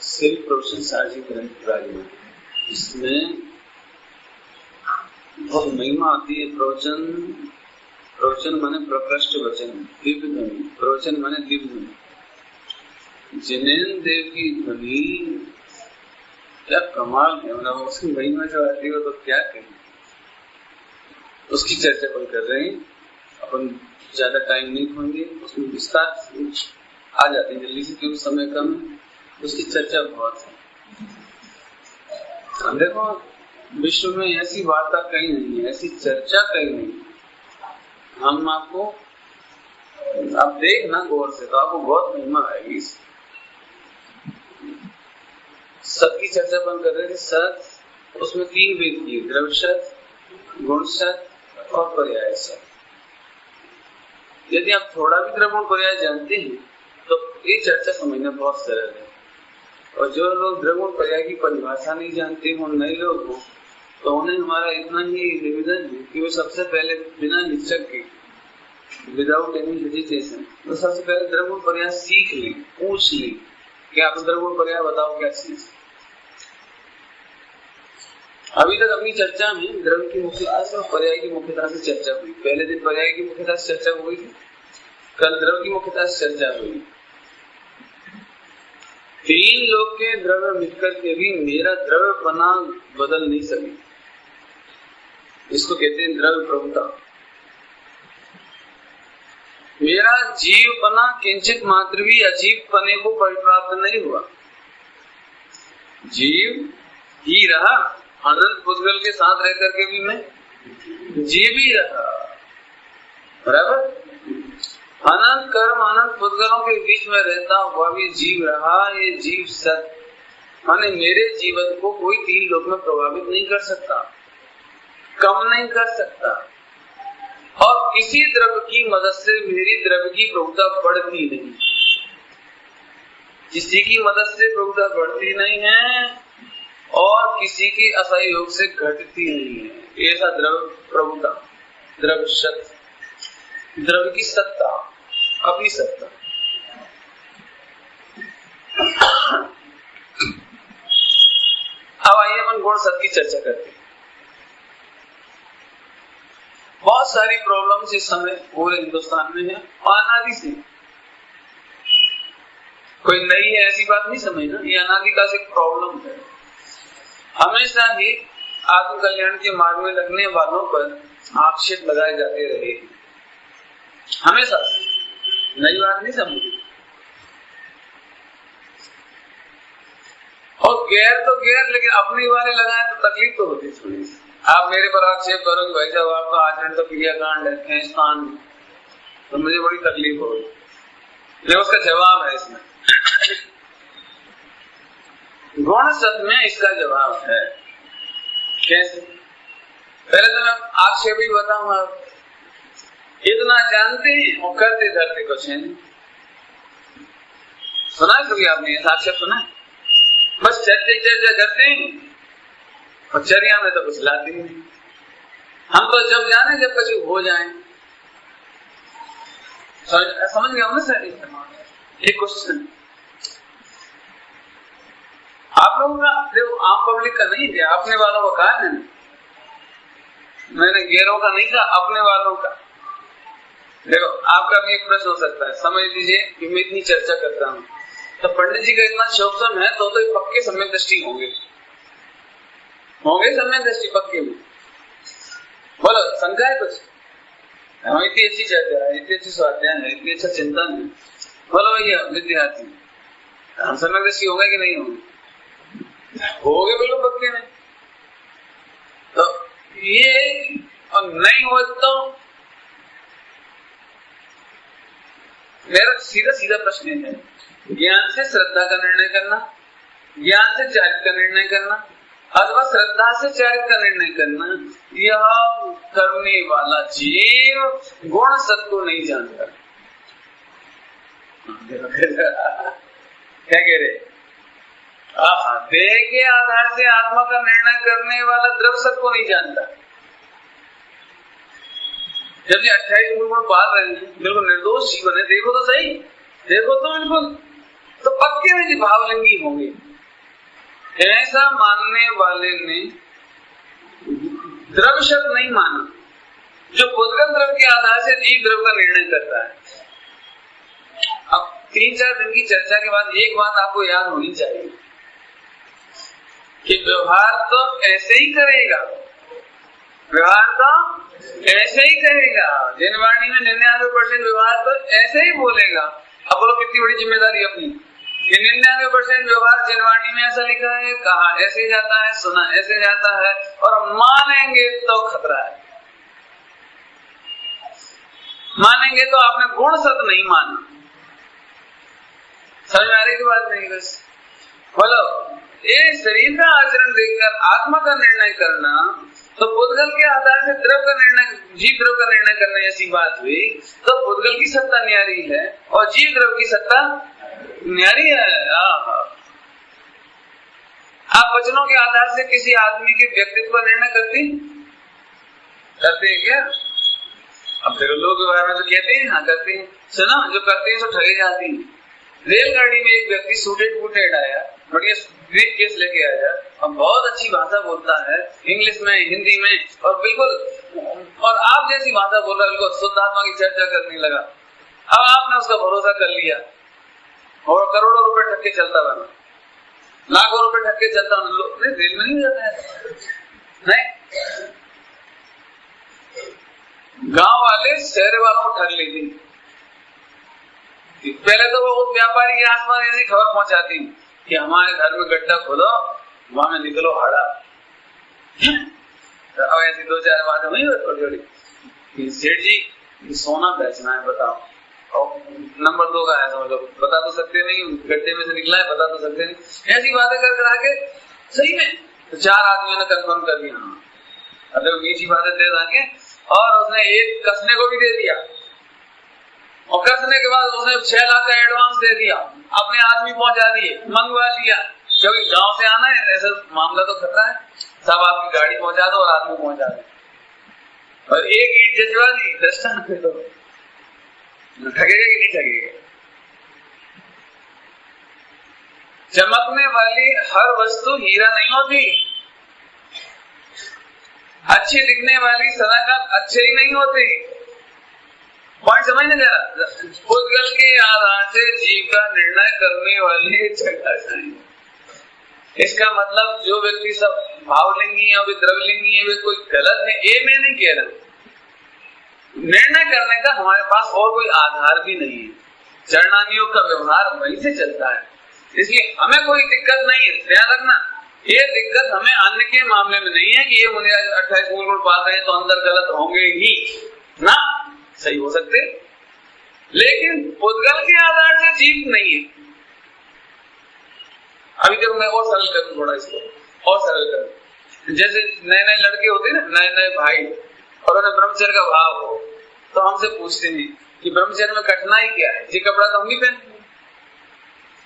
Shri professor साजी ग्रंथ राजमा, इसमें बहुत महिमा आती है। प्रवचन माने प्रकृष्ट वचन, दिव्य ध्वनि। प्रवचन माने दिव्य ध्वनि। जिनेन्द्र देव की ध्वनि क्या कमाल है, मतलब उसकी महिमा जो आती है तो क्या कहें, उसकी चर्चा अपन कर रहे हैं। अपन ज्यादा टाइम नहीं खोएंगे, उसमें विस्तार आ जाते हैं जल्दी से, क्योंकि समय कम है। उसकी चर्चा बहुत है। देखो, विश्व में ऐसी वार्ता कहीं नहीं है, ऐसी चर्चा कहीं नहीं। हम आपको, आप देखना गौर से तो आपको बहुत महिमा आएगी। सत की चर्चा अपन कर रहे थे। सत, उसमें 3 भेद किए, द्रव्य सत, गुण सत और पर्याय सत। यदि आप थोड़ा भी द्रव्य पर्याय जानते हैं तो ये चर्चा समझना बहुत सरल है। और जो लोग द्रव्य पर्याय की परिभाषा नहीं जानते हो, नए लोग हो, तो उन्हें हमारा इतना ही निवेदन है कि वो सबसे पहले बिना हिचक के, विदाउट एनी हेजिटेशन, तो सबसे पहले द्रव्य पर्याय सीख लें, पूछ लें कि आप द्रव्य पर्याय बताओ क्या चीज। अभी तक अपनी चर्चा में द्रव्य की मुख्यता से और पर्याय की मुख्यता से चर्चा हुई। पहले दिन पर्याय की मुख्यता से चर्चा हुई थी, कल द्रव्य की मुख्यता से चर्चा हुई। 3 लोग के द्रव्य मिलकर के भी मेरा द्रव्यपना बदल नहीं सके। इसको कहते हैं द्रव्य प्रभुता। मेरा जीवपना किंचित मात्र भी अजीव पने को परिप्राप्त नहीं हुआ। जीव ही रहा, अनंत पुद्गल के साथ रह करके भी मैं जीव ही रहा, बराबर। अनंत कर्म, अनंत पुद्गलों के बीच में रहता हुआ भी जीव रहा। ये जीव सत माने मेरे जीवन को कोई 3 लोक में प्रभावित नहीं कर सकता, कम नहीं कर सकता, और किसी द्रव्य की मदद से मेरी द्रव्य की प्रभुता बढ़ती नहीं। किसी की मदद से प्रभुता बढ़ती नहीं है और किसी के असहयोग से घटती नहीं है। ऐसा द्रव्य प्रभुता, द्रव्य सत्ता, द्रव्य की सत्ता, अपनी सत्ता। अब आइए अपन गुण सत्ता की चर्चा करते हैं। बहुत सारी प्रॉब्लम्स इस समय पूरे हिंदुस्तान में है, अनादि से। कोई नई है ऐसी बात नहीं समझना, ये अनादि का एक प्रॉब्लम है। हमेशा ही आत्म कल्याण के मार्ग में लगने वालों पर आक्षेप लगाए जाते रहे, हमेशा से। नई बात नहीं समझी। और गैर तो गैर, लेकिन अपने वाले लगाए तो तकलीफ तो होती थोड़ी सी। आप मेरे पर आक्षेप करो कि भाई साहब आपका आचरण तो क्रियाकांड है स्थान में, तो मुझे बड़ी तकलीफ हो रही है। उसका जवाब है इसमें। गुण सत्य में इसका जवाब है। कैसे? पहले तो मैं आक्षेप ही बताऊंगा। इतना जानते हैं और करते धरते कुछ है नहीं। सुना है कभी आपने ऐसा आक्षेप सुना है? बस चर्चा करते हैं और चर्या में तो कुछ लाते नहीं। हम तो जब जाने जब कुछ हो जाए। समझ गया ना सर? एक क्वेश्चन आप लोगों का, देखो आम पब्लिक का नहीं है, अपने वालों का कहा है। मैंने गैरों का नहीं कहा, अपने वालों का। देखो आपका भी एक प्रश्न हो सकता है, समझ लीजिए कि मैं इतनी चर्चा करता हूँ तो पंडित जी का इतना शोषण है तो पक्के सम्यक दृष्टि होंगे सम्यक दृष्टि पक्के में। बोलो शंका है कुछ? इतनी अच्छी चर्चा है, इतनी अच्छी स्वाध्याय है, इतनी अच्छा चिंतन है। बोलो भैया विद्यार्थी, हम सम्यक दृष्टि होंगे कि नहीं होंगे? होगे बोलो पक्के में। तो ये और नहीं हो तो मेरा सीधा सीधा प्रश्न है, ज्ञान से श्रद्धा का निर्णय करना, ज्ञान से चारित्र का निर्णय करना, अथवा श्रद्धा से चारित्र का निर्णय करना, यह करने वाला जीव गुण सत्य को नहीं जानता। क्या कह रहे? देह के आधार से आत्मा का निर्णय करने वाला द्रव्य सत्य को नहीं जानता। जब ये 28 गुण पाल रहे हैं, बिल्कुल निर्दोष जीवन है, देखो तो सही, देखो तो बिल्कुल, तो पक्के में जी भावलिंगी होंगे। ऐसा मानने वाले ने द्रव्य शब्द नहीं माना, जो पुद्गल द्रव्य के आधार से जीव द्रव्य का निर्णय करता है। अब 3-4 दिन की चर्चा के बाद एक बात आपको याद होनी चाहिए कि व्यवहार तो ऐसे ही करेगा, व्यवहार तो ऐसे ही करेगा। जनवाणी में 99% व्यवहार तो ऐसे ही बोलेगा। अब बोलो कितनी बड़ी जिम्मेदारी अपनी, 99% व्यवहार जनवाणी में ऐसा लिखा है, कहा ऐसे जाता है, सुना ऐसे जाता है, और मानेंगे तो खतरा है। मानेंगे तो आपने गुण सत नहीं माना। समझ में आ रही की बात नहीं? बस बोलो, ये शरीर का आचरण देखकर आत्मा का निर्णय करना, तो पुद्गल के आधार से द्रव्य का निर्णय, जीव द्रव्य का निर्णय करना ऐसी बात हुई, तो पुद्गल की सत्ता न्यारी है और जीव द्रव्य की सत्ता न्यारी है। आप वचनों के आधार से किसी आदमी के व्यक्तित्व का निर्णय करते हैं क्या? अब देखो लोग व्यवहार में तो कहते हैं हाँ करते हैं, सुना जो करते हैं सो ठगे जाते हैं। रेलगाड़ी में एक व्यक्ति सूटेड बूटेड आया, बढ़िया ब्रीफ केस लेके आया और बहुत अच्छी भाषा बोलता है, इंग्लिश में, हिंदी में, और बिल्कुल, और आप जैसी भाषा बोल रहा है, बिल्कुल शुद्ध आत्मा की चर्चा करने लगा। अब आपने उसका भरोसा कर लिया और करोड़ों रुपए ठग के चलता बना, लाखों रुपए ठग के चलता बना। लोग रेल में नहीं जाता है, नहीं, गांव वाले शहर वालों को ठग लेते। पहले तो वो उस व्यापारी के आसपास ऐसी खबर पहुंचाती कि हमारे घर में गड्ढा खोदो, वहां में निकलो हाड़ा। अब ऐसी 2-4 बातें हुई थोड़ी, सेठ जी सोना बेचना है बताओ, और नंबर 2 का है, समझ लो, बता तो सकते नहीं, गड्ढे में से निकला है बता तो सकते नहीं। ऐसी बातें कर आके सही में तो 4 आदमियों ने कंफर्म कर दिया, हाँ अब मीठी बातें दे दाके, और उसने एक कसने को भी दे दिया, और कसने के बाद उसने 6 लाख का एडवांस दे दिया, अपने आदमी पहुंचा दिए, मंगवा लिया, क्योंकि गांव से आना है, ऐसा मामला तो खतरा है, सब आपकी गाड़ी पहुंचा दो और आदमी पहुंचा दो, और एक ईट जजवा दी 10 टन पे, तो ठगेगा कि नहीं ठगेगा? चमकने वाली हर वस्तु हीरा नहीं होती, अच्छी दिखने वाली सदाकत अच्छे ही नहीं होती। पॉइंट समझने जरा, पुद्गल के आधार से जीव का निर्णय करने वाले जगह चाहिए। इसका मतलब जो व्यक्ति सब भावलिंगी है, वे द्रव्यलिंगी है, वे कोई गलत है, ये मैं नहीं कह रहा। निर्णय करने का हमारे पास और कोई आधार भी नहीं है, चरणानियों का व्यवहार वहीं से चलता है, इसलिए हमें कोई दिक्कत नहीं है। ध्यान रखना, ये दिक्कत हमें अन्य के मामले में नहीं है कि ये मुझे 28 गुण पा रहे हैं तो अंदर गलत होंगे ही ना, सही हो सकते, लेकिन पुद्गल के आधार से जीव नहीं है। अभी जब मैं और सरल करूं, थोड़ा इसको और सरल करूं, जैसे नए लड़के होते हैं ना, नए भाई, और उन्हें ब्रह्मचर्य का भाव हो, तो हमसे पूछते हैं कि ब्रह्मचर्य में कठिनाई क्या है? ये कपड़ा तो हम भी पहनते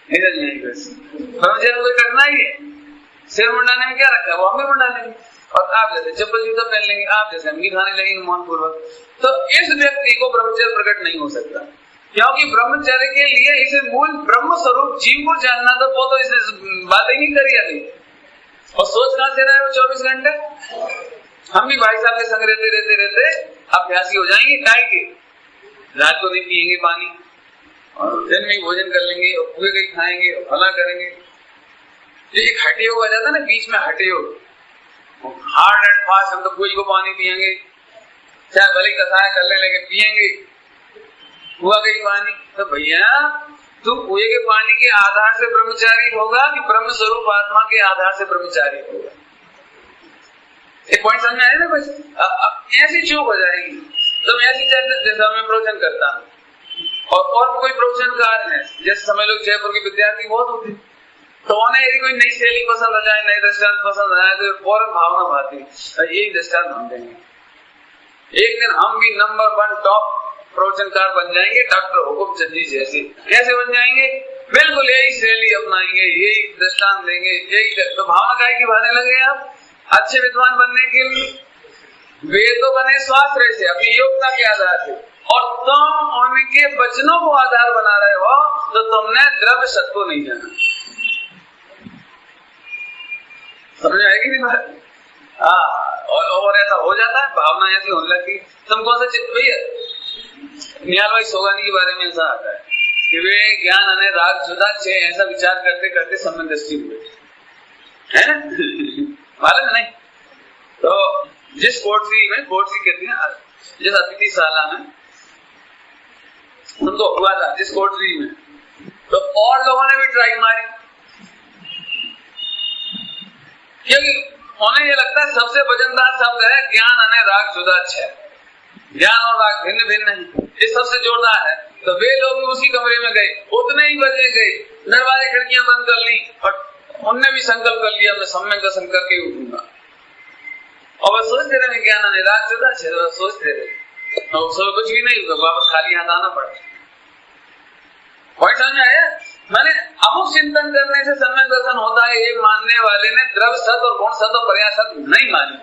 नहीं, ब्रह्मचर्य में कोई कठिनाई है? सिर मुंडाने में क्या रखा है? वो हम भी मुंडा लेंगे, और आप जैसे चप्पल जूता पहन लेंगे, आप जैसे हम भी खाने लगेंगे मन पूर्वक। तो इस व्यक्ति को ब्रह्मचर्य प्रकट नहीं हो सकता, क्योंकि ब्रह्मचर्य के लिए इसे मूल ब्रह्म स्वरूप जीव को जानना, तो वो तो इसे बातें ही करी अभी, और सोच कहां से रहे हो 24 घंटे? हम भी भाई साहब के संग रहते अभ्यासी हो जाएंगे, काय के रात को नहीं पियेंगे पानी, और दिन में भोजन कर लेंगे, और पूरे कहीं खाएंगे, और भला करेंगे। एक हटे योग आ जाता है ना बीच में, हटे योग, हार्ड एंड फास्ट, हम तो कुएं को पानी पियेंगे, चाहे भले कसाय कर ले, लेके पियेंगे कुआ के पानी। तो भैया तू कुएं के पानी के आधार से ब्रह्मचारी होगा कि ब्रह्म स्वरूप आत्मा के आधार से ब्रह्मचारी होगा? एक पॉइंट समझ आया ना? बस ऐसी चूक हो जाएगी। तो मैं ऐसी जैसा मैं प्रवचन करता हूँ, और कोई प्रवचनकार है, जैसे समझ लो जयपुर के विद्यार्थी बहुत होते, तो उन्हें यदि कोई नई शैली पसंद आ जाए, नए दृष्टांत पसंद आ जाए, तो फौरन भावना भाती यही दृष्टांत हम देंगे, एक दिन हम भी नंबर 1 टॉप प्रवचनकार बन जाएंगे, डॉक्टर हुकुमचंद जी जैसे। कैसे बन जाएंगे? बिल्कुल यही शैली अपनाएंगे, यही दृष्टांत देंगे, यही। तो भावना काय की भाने लगे आप अच्छे विद्वान बनने के लिए? वे तो बने स्वाश्रय से, अपनी योग्यता के आधार से, और तुम उनके वचनों को आधार बना रहे हो, तो तुमने द्रव्य सत्य को नहीं जाना। समझ आएगी नहीं बात? हाँ, और ऐसा हो जाता है, भावना ऐसी होने लगती। तुम कौन सा चित्त भैया? निहाल भाई सोगानी के बारे में ऐसा आता है कि वे ज्ञान अने राग जुदा छे, ऐसा विचार करते करते संबंध दृष्टि हुए, है ना? मालूम नहीं? तो जिस कोठरी में, कोठरी कहती है जिस अतिथिशाला में उनको हुआ था, जिस कोठरी में, तो और लोगों ने भी ट्राई मारी, क्योंकि उन्हें ये लगता है सबसे वजनदार शब्द है ज्ञान अने राग जुदा छे, ज्ञान और राग भिन्न भिन्न नहीं, ये सबसे जोरदार है। तो वे लोग उसी कमरे में गए, उतने ही बजे गए, दरवाजे खिड़कियां बंद कर ली, और उनने भी संकल्प कर लिया मैं सम्यक दर्शन करके ही उठूंगा। और वह सोचते रहे ज्ञान अने राग जुदा छे, सोचते रहे, और सब कुछ भी नहीं हुआ, वापस खाली हाथ आना पड़ा। पॉइंट समझ आया? मैंने अमुक चिंतन करने से सम्यक दर्शन होता है, ये मानने वाले ने द्रव्य सत और गुण सत और पर्याय सत नहीं मानी।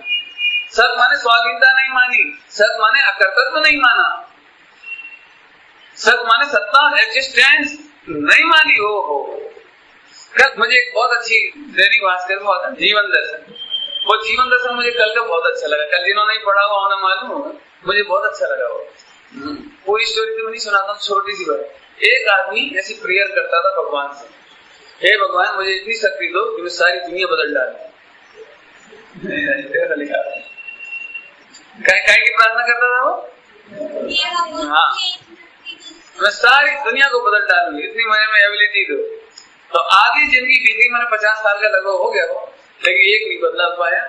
सत माने स्वाधीनता नहीं मानी, सत माने अकर्तव्य नहीं माना, सत माने सत्ता एग्जिस्टेंस नहीं मानी। हो कल मुझे एक बहुत अच्छी दैनिक भास्कर में होता जीवन दर्शन, वो जीवन दर्शन मुझे कल का बहुत अच्छा लगा। कल जिन्होंने पढ़ा हुआ उन्हें मालूम होगा, मुझे बहुत अच्छा लगा वो। पूरी स्टोरी तो मैं नहीं सुनाता हूँ, छोटी सी बात। एक आदमी ऐसी प्रेयर करता था भगवान से, हे भगवान मुझे इतनी शक्ति दो कि मैं सारी दुनिया बदल डालूं। काय की प्रार्थना करता था वो? हाँ, मैं सारी दुनिया को बदल डालूंगी, इतनी मेरे एबिलिटी दो। तो आधी जिंदगी बीती, मैंने 50 साल का लगभग हो गया वो, लेकिन एक नहीं बदला पाया।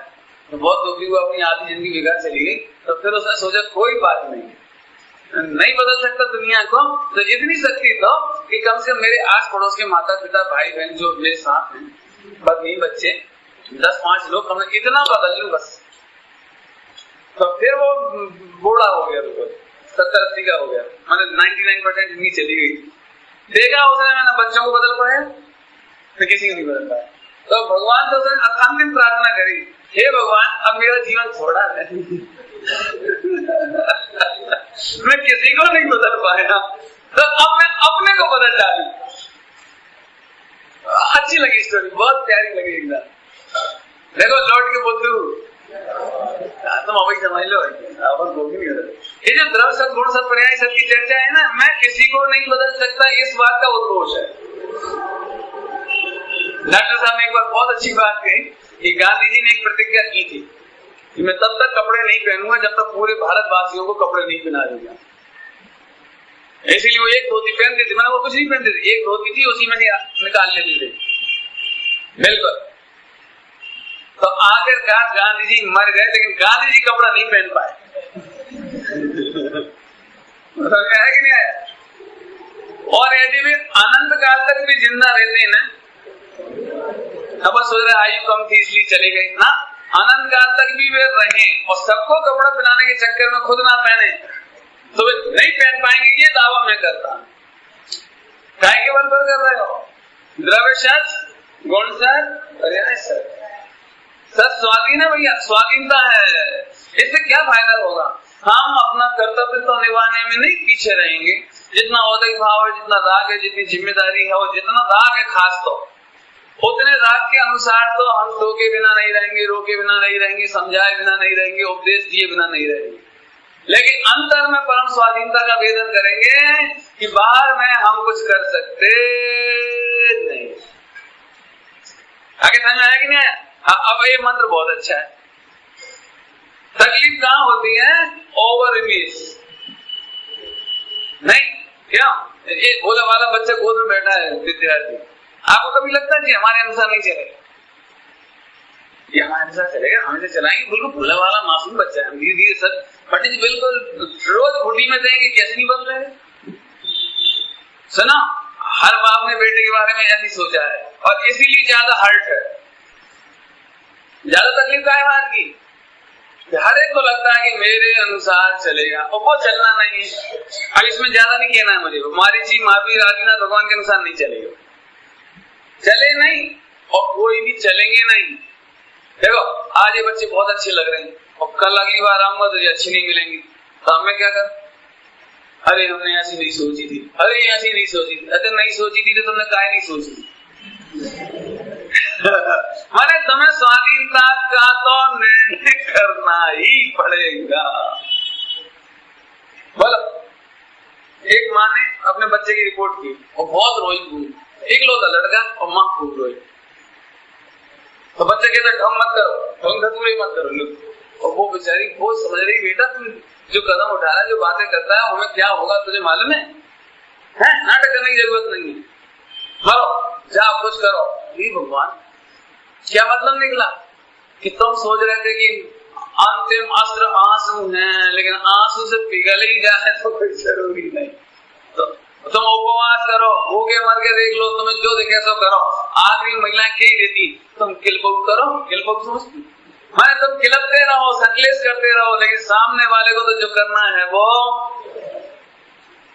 तो बहुत दुखी हुआ, अपनी आधी जिंदगी बेकार चली गई। तो फिर उसने सोचा कोई बात नहीं बदल सकता दुनिया को, तो इतनी शक्ति दो कि कम से कम मेरे आस पड़ोस के माता पिता भाई बहन जो मेरे साथ हैं, पत्नी बच्चे 10-5 लोग, हम इतना बदल लूं बस। तो फिर वो बूढ़ा हो गया, 70-80 का हो गया, मैंने 99% जिंदगी चली गई। देखा उसने, मैंने बच्चों को बदल पाया तो किसी को नहीं बदल पाया। तो भगवान से उसने अंतिम प्रार्थना करी, हे भगवान अब मेरा जीवन थोड़ा है मैं किसी को नहीं बदल पाया, तो अब मैं अपने को बदल डालूं। अच्छी लगी स्टोरी, बहुत प्यारी लगी एकदम। देखो लौट के बुद्धू, तुम अभी समझ लो, ये जो द्रव्य सत गुण सत पर्याय सत की चर्चा है ना, मैं किसी को नहीं बदल सकता, इस बात का उद्घोष है। डॉक्टर साहब ने एक बार बहुत अच्छी बात कही कि गांधी जी ने एक प्रतिज्ञा की थी कि मैं तब तक कपड़े नहीं पहनूंगा जब तक पूरे भारतवासियों को कपड़े नहीं पहना दूंगा। इसीलिए वो एक धोती पहनते थे, मैंने वो कुछ नहीं पहनते थे, एक धोती थी उसी में निकाल लेते थे, बिल्कुल। तो आखिरकार गांधी जी मर गए, लेकिन गांधी जी कपड़ा नहीं पहन पाए है कि नहीं आया? और यदि वे अनंत काल तक भी जिंदा रहते ना, अब सोच रहे आयु कम थी इसलिए चले गए ना, अनंत काल तक भी वे रहें और सबको कपड़ा पहनाने के चक्कर में खुद ना पहने, तो वे नहीं पहन पाएंगे, ये दावा मैं करता। काय के बल पर कर रहे हो? द्रव्य सत, गुण सत, पर्याय सत। सत स्वाधीन है भैया, स्वाधीनता है। इससे क्या फायदा होगा? हम अपना कर्तव्य तो निभाने में नहीं पीछे रहेंगे। जितना औदय भाव है, जितना राग है, जितनी जिम्मेदारी है, और जितना राग है खास तो उतने राग के अनुसार तो हम टोके बिना नहीं रहेंगे, रोके बिना नहीं रहेंगे, समझाए बिना नहीं रहेंगे, उपदेश दिए बिना नहीं रहेंगे। लेकिन अंतर में परम स्वाधीनता का वेदन करेंगे कि बाहर में हम कुछ कर सकते नहीं। आगे समझ आया कि नहीं आया? अब ये मंत्र बहुत अच्छा है। तकलीफ कहां होती है? ओवर इमेज नहीं। क्या ये भोला वाला बच्चा गोद में बैठा है विद्यार्थी, आपको कभी लगता है जी हमारे अनुसार नहीं चलेगा, ये हमारे अनुसार चलेगा, हमें से चलाएंगे? बिल्कुल भोला वाला मासूम बच्चा है, धीरे धीरे सर पंडित जी बिल्कुल रोज घुटी में देंगे, कैसे नहीं बदल रहे? सुना, हर बाप ने बेटे के बारे में ऐसी सोचा है और इसीलिए ज्यादा हर्ट है, ज्यादा तकलीफ का है बात की। हर एक को लगता है कि मेरे अनुसार चलेगा और वो चलना नहीं है। अब इसमें ज्यादा नहीं कहना है मुझे, मारीची महावीर आदिनाथ भगवान के अनुसार नहीं चलेगा, चले नहीं और कोई भी चलेंगे नहीं। देखो आज ये बच्चे बहुत अच्छे लग रहे हैं और कल अगली बार आऊंगा तो ये अच्छी नहीं मिलेंगी, तो अब मैं क्या करूं? अरे हमने ऐसी नहीं सोची थी, अरे ऐसी नहीं सोची थी। अरे नहीं सोची थी तो तुमने काहे नहीं सोची? माने तुम्हें स्वाधीनता का तो निर्णय करना ही पड़ेगा। बोलो, एक माँ ने अपने बच्चे की रिपोर्ट की और बहुत रोई हुई, इकलौता लड़का और माँ खूब रोई। तो बच्चे कहते ढंग मत करो, ढंग धतूरे मत करो। और वो बेचारी वो समझ रही, बेटा तुम जो कदम उठा रहा है, जो बातें करता है, हमें क्या होगा तुझे मालूम है? नाटक करने की जरूरत नहीं है, करो जा कुछ करो। ये भगवान क्या मतलब निकला कि तुम सोच रहे थे कि अंतिम अस्त्र आंसू हैं, लेकिन आंसू से पिघल ही जाए तो कोई जरूरी नहीं। तो तुम उपवास करो, भूखे मर के देख लो, तुम्हें जो दिखे सो करो। आखिरी महिलाएं क्या देती, तुम किलबुक करो, किलबुक समझती मैं, तुम किलपते रहो, संकलेश करते रहो, लेकिन सामने वाले को तो जो करना है वो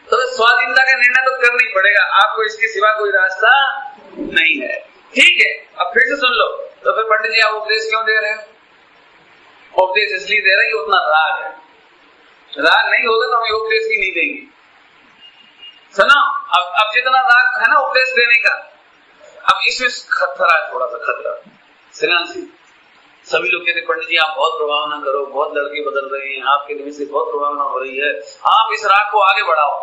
तो स्वाधीनता का निर्णय तो करना ही पड़ेगा, आपको इसके सिवा कोई रास्ता नहीं है। ठीक है, अब फिर से सुन लो। तो फिर पंडित जी आप उपदेश क्यों दे रहे हो? उपदेश इसलिए दे रहे हैं कि उतना राग है, राग नहीं होगा तो हम उपदेश की नहीं देंगे। सुनो, अब जितना राग है ना उपदेश देने का, अब इसमें खतरा है, थोड़ा सा खतरा। श्रीनाथ सभी लोग कहते पंडित जी आप बहुत प्रभाव ना करो, बहुत लड़के बदल रहे हैं, आपके निमित्त से बहुत प्रभाव ना हो रही है, आप इस राग को आगे बढ़ाओ।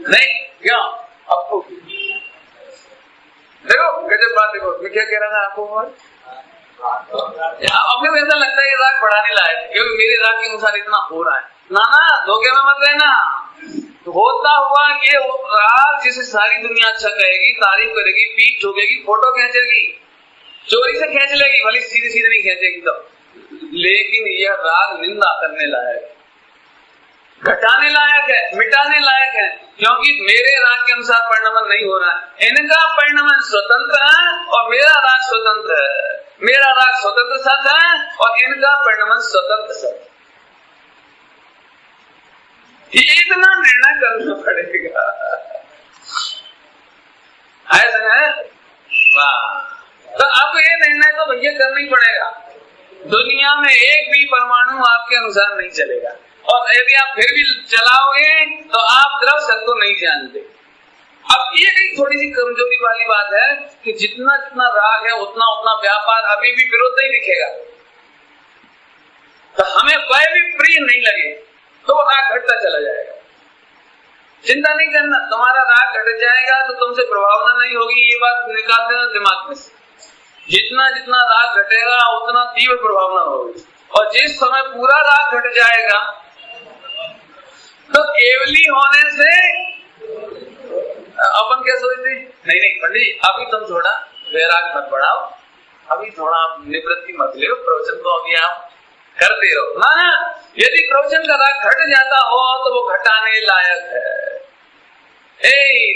नहीं क्यों? आपको देखो गजब बात, देखो मैं क्या कह रहा था आपको, अपने को ऐसा लगता है ये राग बढ़ाने लायक, क्योंकि मेरे राग के अनुसार इतना हो रहा है। ना धोखे में मत रहना। होता हुआ ये राग जिसे सारी दुनिया अच्छा कहेगी, तारीफ करेगी, पीठ ठोकेगी, फोटो खींचेगी, चोरी से खींच लेगी, भले सीधे सीधे नहीं खींचेगी तो, लेकिन यह राग निंदा करने लायक, घटाने लायक है, मिटाने लायक है, क्योंकि मेरे राग के अनुसार परिणमन नहीं हो रहा है। इनका परिणमन स्वतंत्र है और मेरा राग स्वतंत्र है, मेरा राग स्वतंत्र सत है और इनका परिणमन स्वतंत्र सत। इतना निर्णय करना पड़ेगा, ऐसा है। वाह, तो अब ये निर्णय तो भैया करना ही पड़ेगा। दुनिया में एक भी परमाणु आपके अनुसार नहीं चलेगा, और यदि आप फिर भी चलाओगे तो आप द्रव सत्य को नहीं जानते। अब ये एक थोड़ी सी कमजोरी वाली बात है कि जितना जितना राग है उतना उतना व्यापार अभी भी विरोध ही दिखेगा। तो हमें वह भी प्रिय नहीं लगे तो राग घटता चला जाएगा। चिंता नहीं करना, तुम्हारा राग घट जाएगा तो तुमसे प्रभावना नहीं होगी, ये बात निकाल देना दिमाग में से। जितना जितना राग घटेगा उतना तीव्र प्रभावना होगी, और जिस समय पूरा राग घट जाएगा तो केवली होने से अपन क्या सोचते, नहीं पंडित अभी तुम थोड़ा वैराग मत बढ़ाओ, अभी थोड़ा आप निवृत्ति मत ले, प्रवचन तो अभी आप करते रहो ना। यदि प्रवचन का राग घट जाता हो तो वो घटाने लायक है।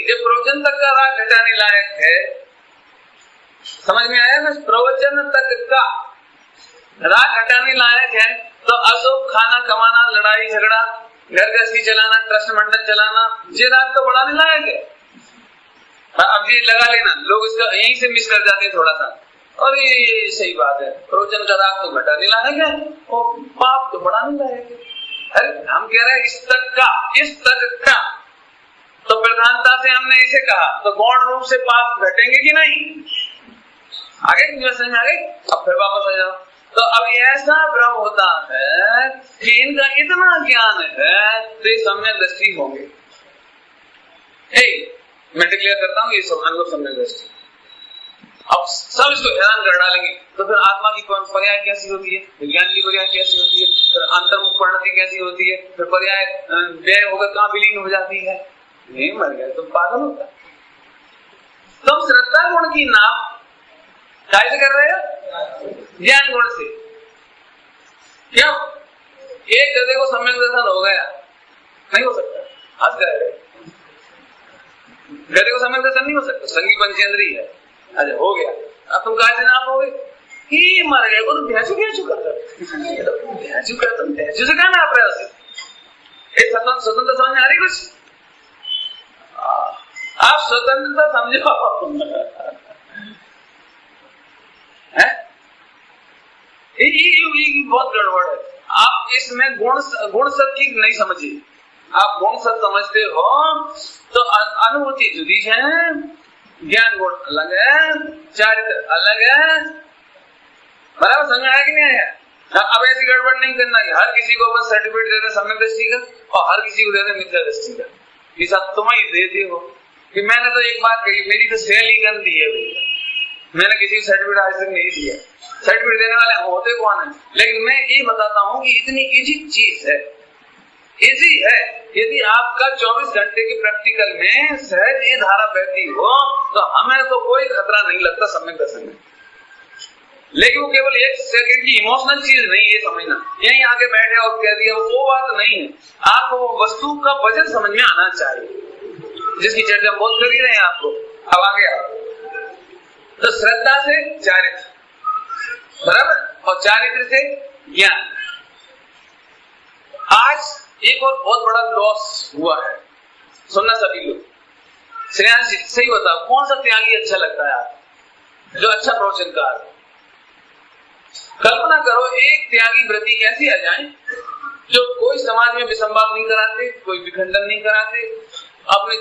जब प्रवचन तक का राग घटाने लायक है, समझ में आया ना? प्रवचन तक का राग घटाने लायक है तो अशोक खाना कमाना, लड़ाई झगड़ा, घर गृहस्थी चलाना, ट्रस्ट मंडल चलाना, ये राग तो बढ़ाने लायक है। अब ये लगा लेना, लोग इसका यहीं से मिस कर जाते हैं थोड़ा सा, और ये सही बात है, प्रवचन का राग तो घटाने लायक है और पाप तो बढ़ाने लायक है। अरे हम कह रहे हैं इस तक का तो प्रधानता से हमने इसे कहा, तो गौण रूप से पाप घटेंगे कि नहीं? आगे समझ में आ गई? अब फिर वापस आ जाओ। तो अब ऐसा भ्रम होता है कि इनका इतना ज्ञान है तो ये सम्यक दृष्टि होंगे। मैं डिक्लेयर करता हूँ ये सब अनुभव सम्यक दृष्टि। अब सब इसको हैरान कर डालेंगे, तो फिर आत्मा की पर्याय कैसी होती है, विज्ञान की पर्याय कैसी होती है, फिर अंतर्मुख परिणति कैसी होती है, फिर पर्याय व्यय होकर कहाँ विलीन हो जाती है। नहीं मर गया तुम पागल होता। तुम श्रद्धा गुण की नाप कैसे कर रहे हो? ज्ञान गुण से। क्यों? एक गधे को सम्यक दर्शन हो गया, नहीं हो सकता, हंस गए। गधे को सम्यक दर्शन नहीं हो सकता, संगी पंचेंद्रिय है। अच्छा हो गया, अब तुम कैसे नापोगे? ही मर गए वो तो भैंसू कर भैंसू से क्या नाप रहे हो? स्वतंत्र समझ में आ रही कुछ? आप स्वतंत्रता समझो है? ये बहुत गड़बड़ है। आप इसमें गुण सब की नहीं समझिए। आप गुण सब समझते हो तो अनुभूति जुदी है, ज्ञान गुण अलग है, चारित्र अलग है। बराबर समझ आया कि नहीं आया? अब ऐसी गड़बड़ नहीं करना कि हर किसी को बस सर्टिफिकेट देते सम्यक दृष्टि का और हर किसी को देते मिथ्या दृष्टि का। ये सब तुम ही देते हो कि मैंने तो एक बात कही, मेरी तो सेल ही गंदी है भैया, मैंने किसी को सर्टिफिकेट आज तक नहीं दिया। सर्टिफिकेट देने वाले होते कौन है? लेकिन मैं ये बताता हूँ कि इतनी इजी चीज है, इजी है। यदि आपका 24 घंटे के प्रैक्टिकल में सहज ये धारा बहती हो तो हमें तो कोई खतरा नहीं लगता सम्यक दर्शन में। लेकिन वो केवल एक सेकंड की इमोशनल चीज नहीं है, समझना। यहीं आके बैठे और कह दिया, वो बात नहीं है। आपको वो वस्तु का वजन समझ में आना चाहिए, जिसकी चर्चा हम बहुत कर ही रहे हैं आपको। अब आगे आओ तो श्रद्धा से चारित्र, बराबर, और चारित्र से ज्ञान। आज एक और बहुत बड़ा लॉस हुआ है, सुनना सभी लोग। श्रेयांश जी सही बताओ, कौन सा त्यागी अच्छा लगता है आपको, जो अच्छा प्रवचनकार हो? कल्पना करो एक त्यागी व्रती कैसी आ जाए जो कोई समाज में विसंवाद नहीं कराते, कोई विखंडन नहीं कराते, अपने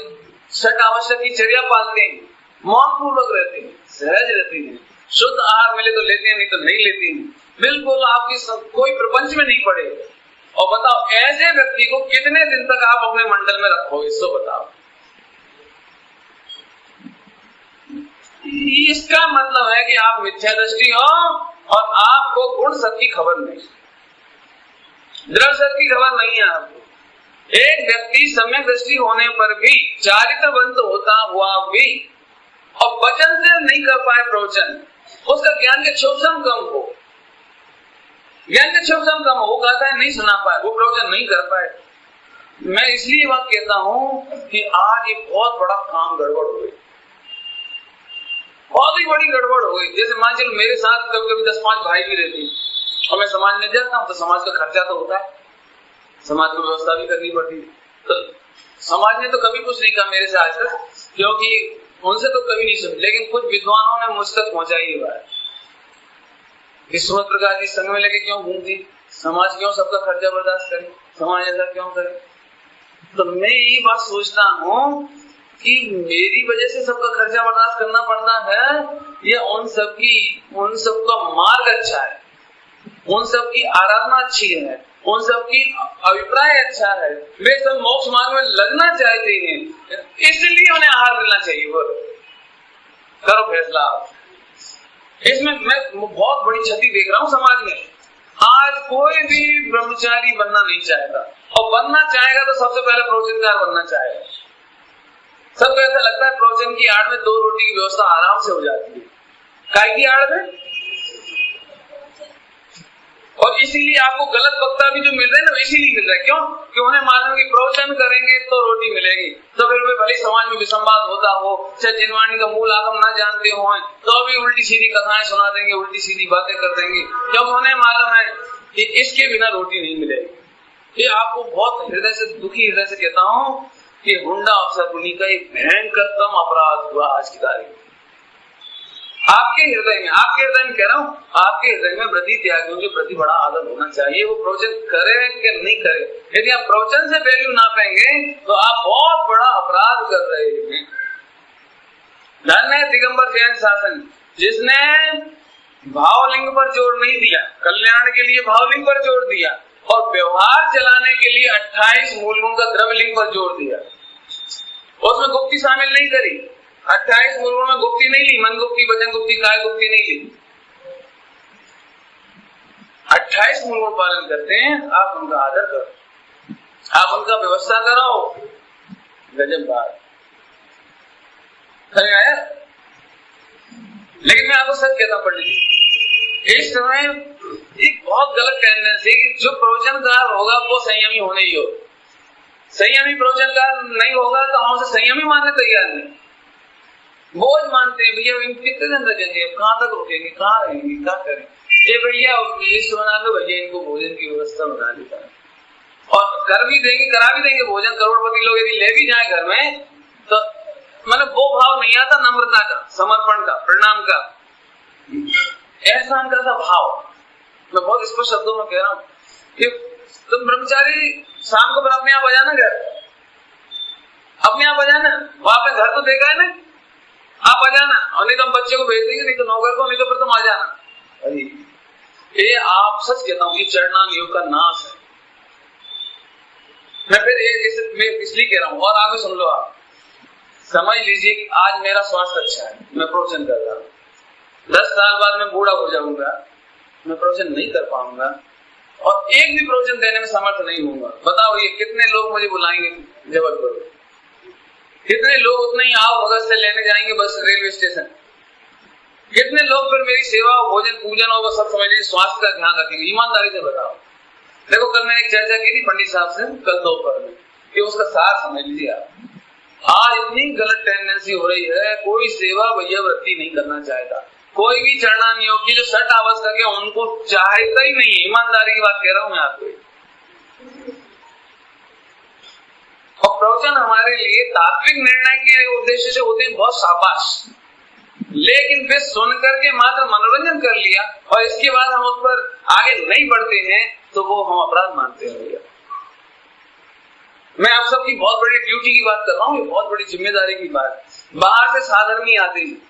छठ आवश्यक की चर्या पालते हैं, मौन पूर्वक रहते हैं, सहज रहते हैं, शुद्ध आहार मिले तो लेते हैं, नहीं तो नहीं लेते हैं, बिल्कुल आपकी कोई प्रपंच में नहीं पड़े। और बताओ ऐसे व्यक्ति को कितने दिन तक आप अपने मंडल में रखोगे, इसको बताओ। इसका मतलब है कि आप मिथ्या दृष्टि हो और आपको गुण सत्य की खबर नहीं, द्रव्य सत्य की खबर नहीं है आपको। एक व्यक्ति सम्यक दृष्टि होने पर भी, चारित्रवंत होता हुआ भी, और वचन से नहीं कर पाए प्रवचन, उसका ज्ञान के क्षोभम कम हो, ज्ञान के क्षोभम कम हो, कहता है नहीं सुना पाए, वो प्रवचन नहीं कर पाए। मैं इसलिए बात कहता हूं कि आज ये बहुत बड़ा काम गड़बड़ हो गई, बहुत ही बड़ी गड़बड़ हो गई। जैसे मान चलो मेरे साथ कभी कभी 10-5 भाई भी रहते हैं और मैं समाज में जाता हूँ तो समाज का खर्चा तो होता है, समाज को व्यवस्था भी करनी पड़ती है। तो समाज ने तो कभी कुछ नहीं कहा मेरे से आज तक, क्योंकि उनसे तो कभी नहीं सुन। लेकिन कुछ विद्वानों ने मुझ तक पहुंचाई ये बात कि सुमत प्रकाश जी संघ में लेके क्यों घूमती, समाज क्यों सबका खर्चा बर्दाश्त करे, समाज ऐसा क्यों करे। तो मैं ये बात सोचता हूँ कि मेरी वजह से सबका खर्चा बर्दाश्त करना पड़ता है, या उन सबका मार्ग अच्छा है, उन सबकी आराधना अच्छी है, उन सबकी अभिप्राय अच्छा है, वे सब मोक्ष मार्ग में लगना चाहते हैं, इसलिए उन्हें आहार मिलना चाहिए। वो करो फैसला। इसमें मैं बहुत बड़ी क्षति देख रहा हूँ समाज में। आज कोई भी ब्रह्मचारी बनना नहीं चाहेगा, और बनना चाहेगा तो सबसे पहले प्रवचनकार बनना चाहेगा। सबको ऐसा लगता है प्रवचन की आड़ में 2 रोटी की व्यवस्था आराम से हो जाती है, काय की आड़ में। और इसीलिए आपको गलत वक्ता भी जो मिल रहे हैं ना, इसीलिए मिल रहा है। क्यों? कि उन्हें मालूम है कि प्रवचन करेंगे तो रोटी मिलेगी, तो फिर वे भले समाज में विसंवाद होता हो, चाहे जिनवाणी का मूल आगम ना जानते हो, तो भी उल्टी सीधी कथाएं सुना देंगे, उल्टी सीधी बातें कर देंगे, क्योंकि उन्हें मालूम है कि इसके बिना रोटी नहीं मिलेगी। ये आपको बहुत हृदय से, दुखी हृदय से कहता हूँ कि हुंडा अफसर मुनि का एक भयंकरतम अपराध हुआ आज की तारीख में। आपके हृदय में कह रहा हूँ, आपके हृदय में व्रती त्यागियों के प्रति बड़ा आदर होना चाहिए। वो प्रवचन करे कि नहीं करे, यदि आप प्रवचन से वैल्यू ना पाएंगे तो आप बहुत बड़ा अपराध कर रहे हैं। धन्य है दिगंबर जैन शासन, जिसने भावलिंग पर जोर नहीं दिया, कल्याण के लिए भावलिंग पर जोर दिया, और व्यवहार चलाने के लिए 28 मूलगुण का द्रव्यलिंग पर जोर दिया। उसमें गुप्ती शामिल नहीं करी, 28 मूलगुण में गुप्ती नहीं ली, मन गुप्ती, वचन गुप्ती, काय गुप्ती नहीं ली। 28 मूलगुण पालन करते हैं, आप उनका आदर करो, आप उनका व्यवस्था करो। गजब बात समझ आया। लेकिन मैं आपको सच कहता हूं पंडित जी, इस समय एक बहुत गलत टेंडेंसी कि जो प्रवचनकार होगा वो संयमी होने ही हो। संयमी प्रवचनकार नहीं होगा तो हम उसे संयमी मानने तैयार नहीं, बोझ मानते हैं। भैया कितने दिन रखेंगे, कहाँ तक रुकेंगे, कहाँ रहेंगे, क्या करें। ये भैया लिस्ट बना दो, भैया इनको भोजन की व्यवस्था बना देता है, और कर भी देंगे, करा भी देंगे भोजन। करोड़पति लोग यदि ले भी जाए घर में तो मतलब वो भाव नहीं आता नम्रता का, समर्पण का, प्रणाम का, एहसान का सा भाव। मैं बहुत स्पष्ट शब्दों में कह रहा हूँ कि तुम ब्रह्मचारी शाम को फिर अपने आप बजाना, घर अपने आप बजाना, वहां पे घर तो देखा है ना, आप बजाना, और नहीं तो हम बच्चे को भेज देंगे, नहीं तो नौकर को, नहीं तो फिर तुम आ जाना। ये आप सच कहता हूँ, ये चढ़नान योग का नाश है। मैं फिर इसलिए कह रहा हूँ, और आगे सुन लो आप, समझ लीजिए कि आज मेरा स्वास्थ्य अच्छा है, मैं प्रवचन कर रहा हूँ, 10 साल बाद मैं बूढ़ा हो जाऊंगा, मैं प्रवचन नहीं कर पाऊंगा और एक भी प्रवचन देने में समर्थ नहीं होऊंगा। बताओ ये कितने लोग मुझे बुलाएंगे जबलपुर, कितने लोग उतने ही आओ भगत से लेने जाएंगे बस रेलवे स्टेशन, कितने लोग फिर मेरी सेवा भोजन पूजन और सब समझ लीजिए स्वास्थ्य का ध्यान रखेंगे। ईमानदारी से बताओ। देखो कल मैंने एक चर्चा की थी पंडित साहब से कल दोपहर में, कि उसका सार समझ लीजिए आप। आज इतनी गलत टेंडेंसी हो रही है, कोई सेवा भैया वृत्ति नहीं करना चाहता, कोई भी चढ़ना योग की जो 60 अवस्था के उनको चाहता ही नहीं है। ईमानदारी की बात कह रहा हूं मैं आपको। और प्रवचन हमारे लिए तात्विक निर्णय के उद्देश्य से होते हैं, बहुत शाबाश, लेकिन फिर सुन करके मात्र मनोरंजन कर लिया और इसके बाद हम उस पर आगे नहीं बढ़ते हैं तो वो हम अपराध मानते हैं भैया। मैं आप सबकी बहुत बड़ी ड्यूटी की बात कर रहा हूँ, ये बहुत बड़ी जिम्मेदारी की बात। बाहर से साधर्मी आते हैं,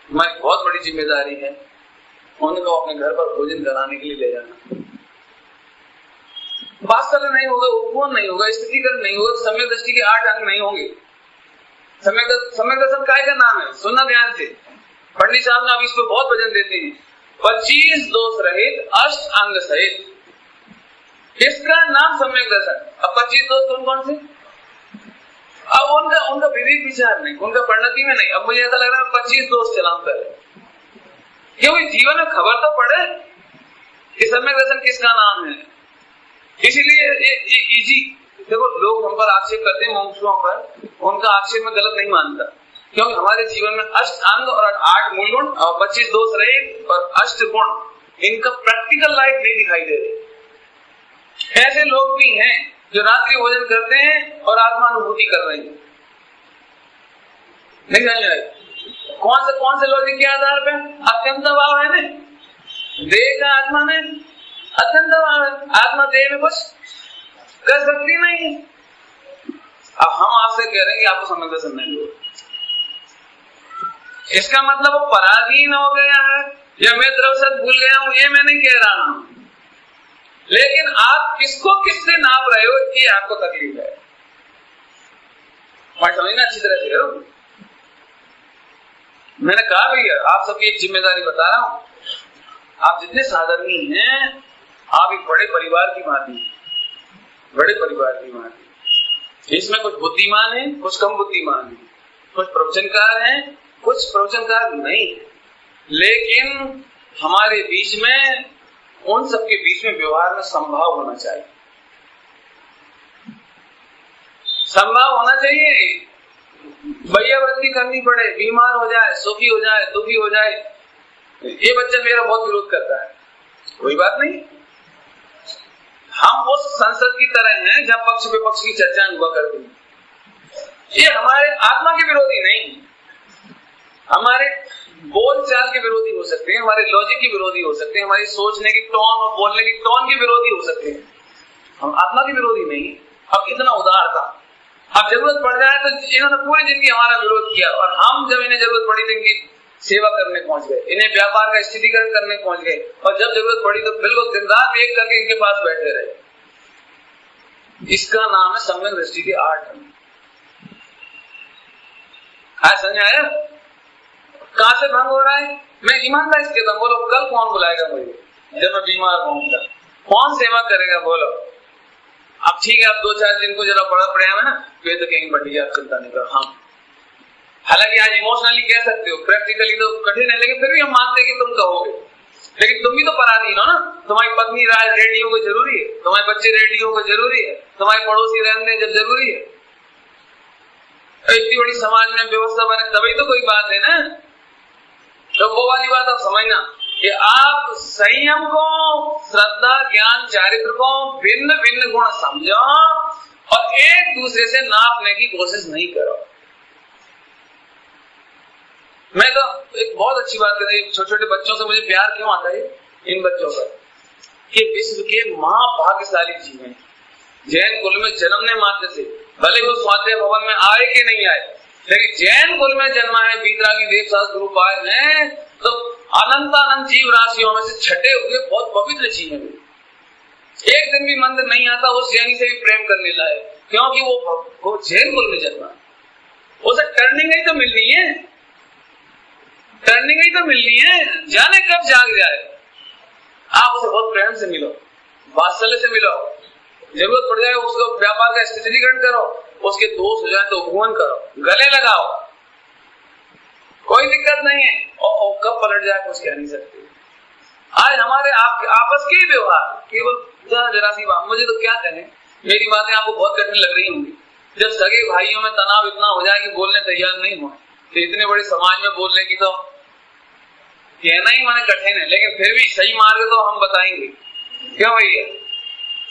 हमारी बहुत बड़ी जिम्मेदारी है उनको अपने घर पर भोजन कराने के लिए ले जाना। वास्तव नहीं होगा, उपवन नहीं होगा, स्थितिकरण नहीं होगा, सम्यक दृष्टि के 8 अंग नहीं होंगे। सम्यक दर्शन काय का नाम है, सुनना ध्यान से। पंडित साहब ने अब इस पर बहुत वजन देते हैं। 25 दोष रहित अष्ट अंग सहित, इसका नाम सम्यक दर्शन। अब 25 दोष कौन कौन से? अब उनका विवेक विचार नहीं, उनका परिणति में नहीं। अब मुझे ऐसा लग रहा है 25 दोष चलाऊं करे, क्योंकि जीवन में खबर तो पड़े कि सम्यक दर्शन किसका नाम है। इसीलिए ये इजी, देखो लोग हम पर आक्षेप करते हैं मुमुक्षुओं पर, उनका आक्षेप में गलत नहीं मानता, क्योंकि हमारे जीवन में अष्ट अंग और 8 मूल गुण और 25 दोष रहित और अष्ट गुण, इनका प्रैक्टिकल लाइफ नहीं दिखाई दे रही। ऐसे लोग भी हैं जो रात्रि भोजन करते हैं और आत्मानुभूति कर रहे हैं। नहीं समझ रहे कौन से लॉजिक के आधार पे? अत्यंत भाव है ना, देह का आत्मा में अत्यंत भाव है, आत्मा देह में कुछ कर सकती नहीं है। अब हम आपसे कह रहे हैं कि आपको सम्यक दर्शन नहीं होगा, इसका मतलब वो पराधीन हो गया है या मैं द्रव्य भूल गया हूं, ये मैं नहीं कह रहा हूं, लेकिन आप किसको किससे नाप रहे हो ये आपको तकलीफ है। मैं समझना अच्छी तरह से हो। मैंने कहा भैया आप सबकी एक जिम्मेदारी बता रहा हूं, आप जितने साधर्मी हैं आप एक बड़े परिवार की भांति, बड़े परिवार की भांति। इसमें कुछ बुद्धिमान है, कुछ कम बुद्धिमान है, कुछ प्रवचनकार हैं, कुछ प्रवचनकार नहीं, लेकिन हमारे बीच में, उन सबके बीच में व्यवहार में संभाव होना चाहिए, संभाव होना चाहिए। भैया वृत्ति करनी पड़े, बीमार हो जाए, सुखी हो जाए, दुखी हो जाए, ये बच्चा मेरा बहुत विरोध करता है, कोई बात नहीं। हम उस संसद की तरह हैं जहां पक्ष विपक्ष की चर्चा हुआ करती है। ये हमारे आत्मा के विरोधी नहीं, हमारे बोलचाल के विरोधी हो सकते हैं, हमारे लॉजिक के विरोधी हो सकते हैं, हमारी सोचने की टोन और बोलने की टोन के विरोधी हो सकते हैं, हम आत्मा के विरोधी नहीं। अब इतना उदार था, अब जरूरत पड़ जाए तो इन्होंने पूरी जिंदगी हमारा विरोध किया और हम जब इन्हें जरूरत पड़ी तो इनकी सेवा करने पहुंच गए, इन्हें व्यापार का स्थितिकरण करने पहुंच गए और जब जरूरत पड़ी तो बिल्कुल दिन रात एक करके इनके पास बैठे रहे। इसका नाम है सम्यक दृष्टि के 8 अंग। समझ आया? कहां से भंग हो रहा है? मैं ईमानदारी से कहता हूं, बोलो कल कौन बुलाएगा मुझे जब मैं बीमार होऊंगा, कौन सेवा करेगा? बोलो। अब ठीक है, आप 2-4 दिन को जरा बड़ा पड़े है ना, वे तो कहीं बढ़िया, चिंता नहीं कर। हाँ, हालांकि आज इमोशनली कह सकते हो, प्रैक्टिकली तो कठिन है, लेकिन फिर भी हम मानते हैं कि तुम कहोगे, लेकिन तुम भी तो पराधीन हो ना। तुम्हारी पत्नी रेडी हो जरूरी है, तुम्हारे बच्चे रेडी हो जरूरी है, तुम्हारे पड़ोसी रहने जब जरूरी है, इतनी बड़ी समाज में व्यवस्था बने तभी तो कोई बात है ना। तो वो वाली बात आप समझना कि आप संयम को, श्रद्धा, ज्ञान, चारित्र को भिन्न भिन्न गुण समझो और एक दूसरे से नापने की कोशिश नहीं करो। मैं तो एक बहुत अच्छी बात कर रही, छोटे छोटे बच्चों से मुझे प्यार क्यों आता है इन बच्चों का, कि विश्व के महाभाग्यशाली जीव हैं। जैन कुल में जन्मने मात्र से, भले वो स्वाध्याय भवन में आए कि नहीं आए, लेकिन जैन कुल में जन्मा है, वीतरागी देवशास्त्र रूप आए हैं, तो अनंत जीव राशियों में से छठे हुए बहुत पवित्र जीव हैं। एक दिन भी मंदिर नहीं आता उस जैनी से भी प्रेम करने लाए, क्योंकि वो जैन कुल में जन्मा। उसे टर्निंग ही तो मिलनी है, टर्निंग ही तो मिलनी है, जाने कब जाग जाए। आप उसे बहुत प्रेम से मिलो, वात्सल्य से मिलो, जरूरत पड़ जाए उसको व्यापार का स्थिरीकरण करो, उसके दोष हो जाए तो उपवन करो, गले लगाओ, कोई दिक्कत नहीं है। और कब पलट जाए कुछ कह नहीं सकते। आज हमारे आपस के व्यवहार केवल जरा सी बात, मुझे तो क्या कहने, मेरी बातें आपको बहुत कठिन लग रही होंगी। जब सगे भाइयों में तनाव इतना हो जाए कि बोलने तैयार नहीं हो, तो इतने बड़े समाज में बोलने की तो कहना ही माने कठिन है। लेकिन फिर भी सही मार्ग तो हम बताएंगे, क्यों भैया?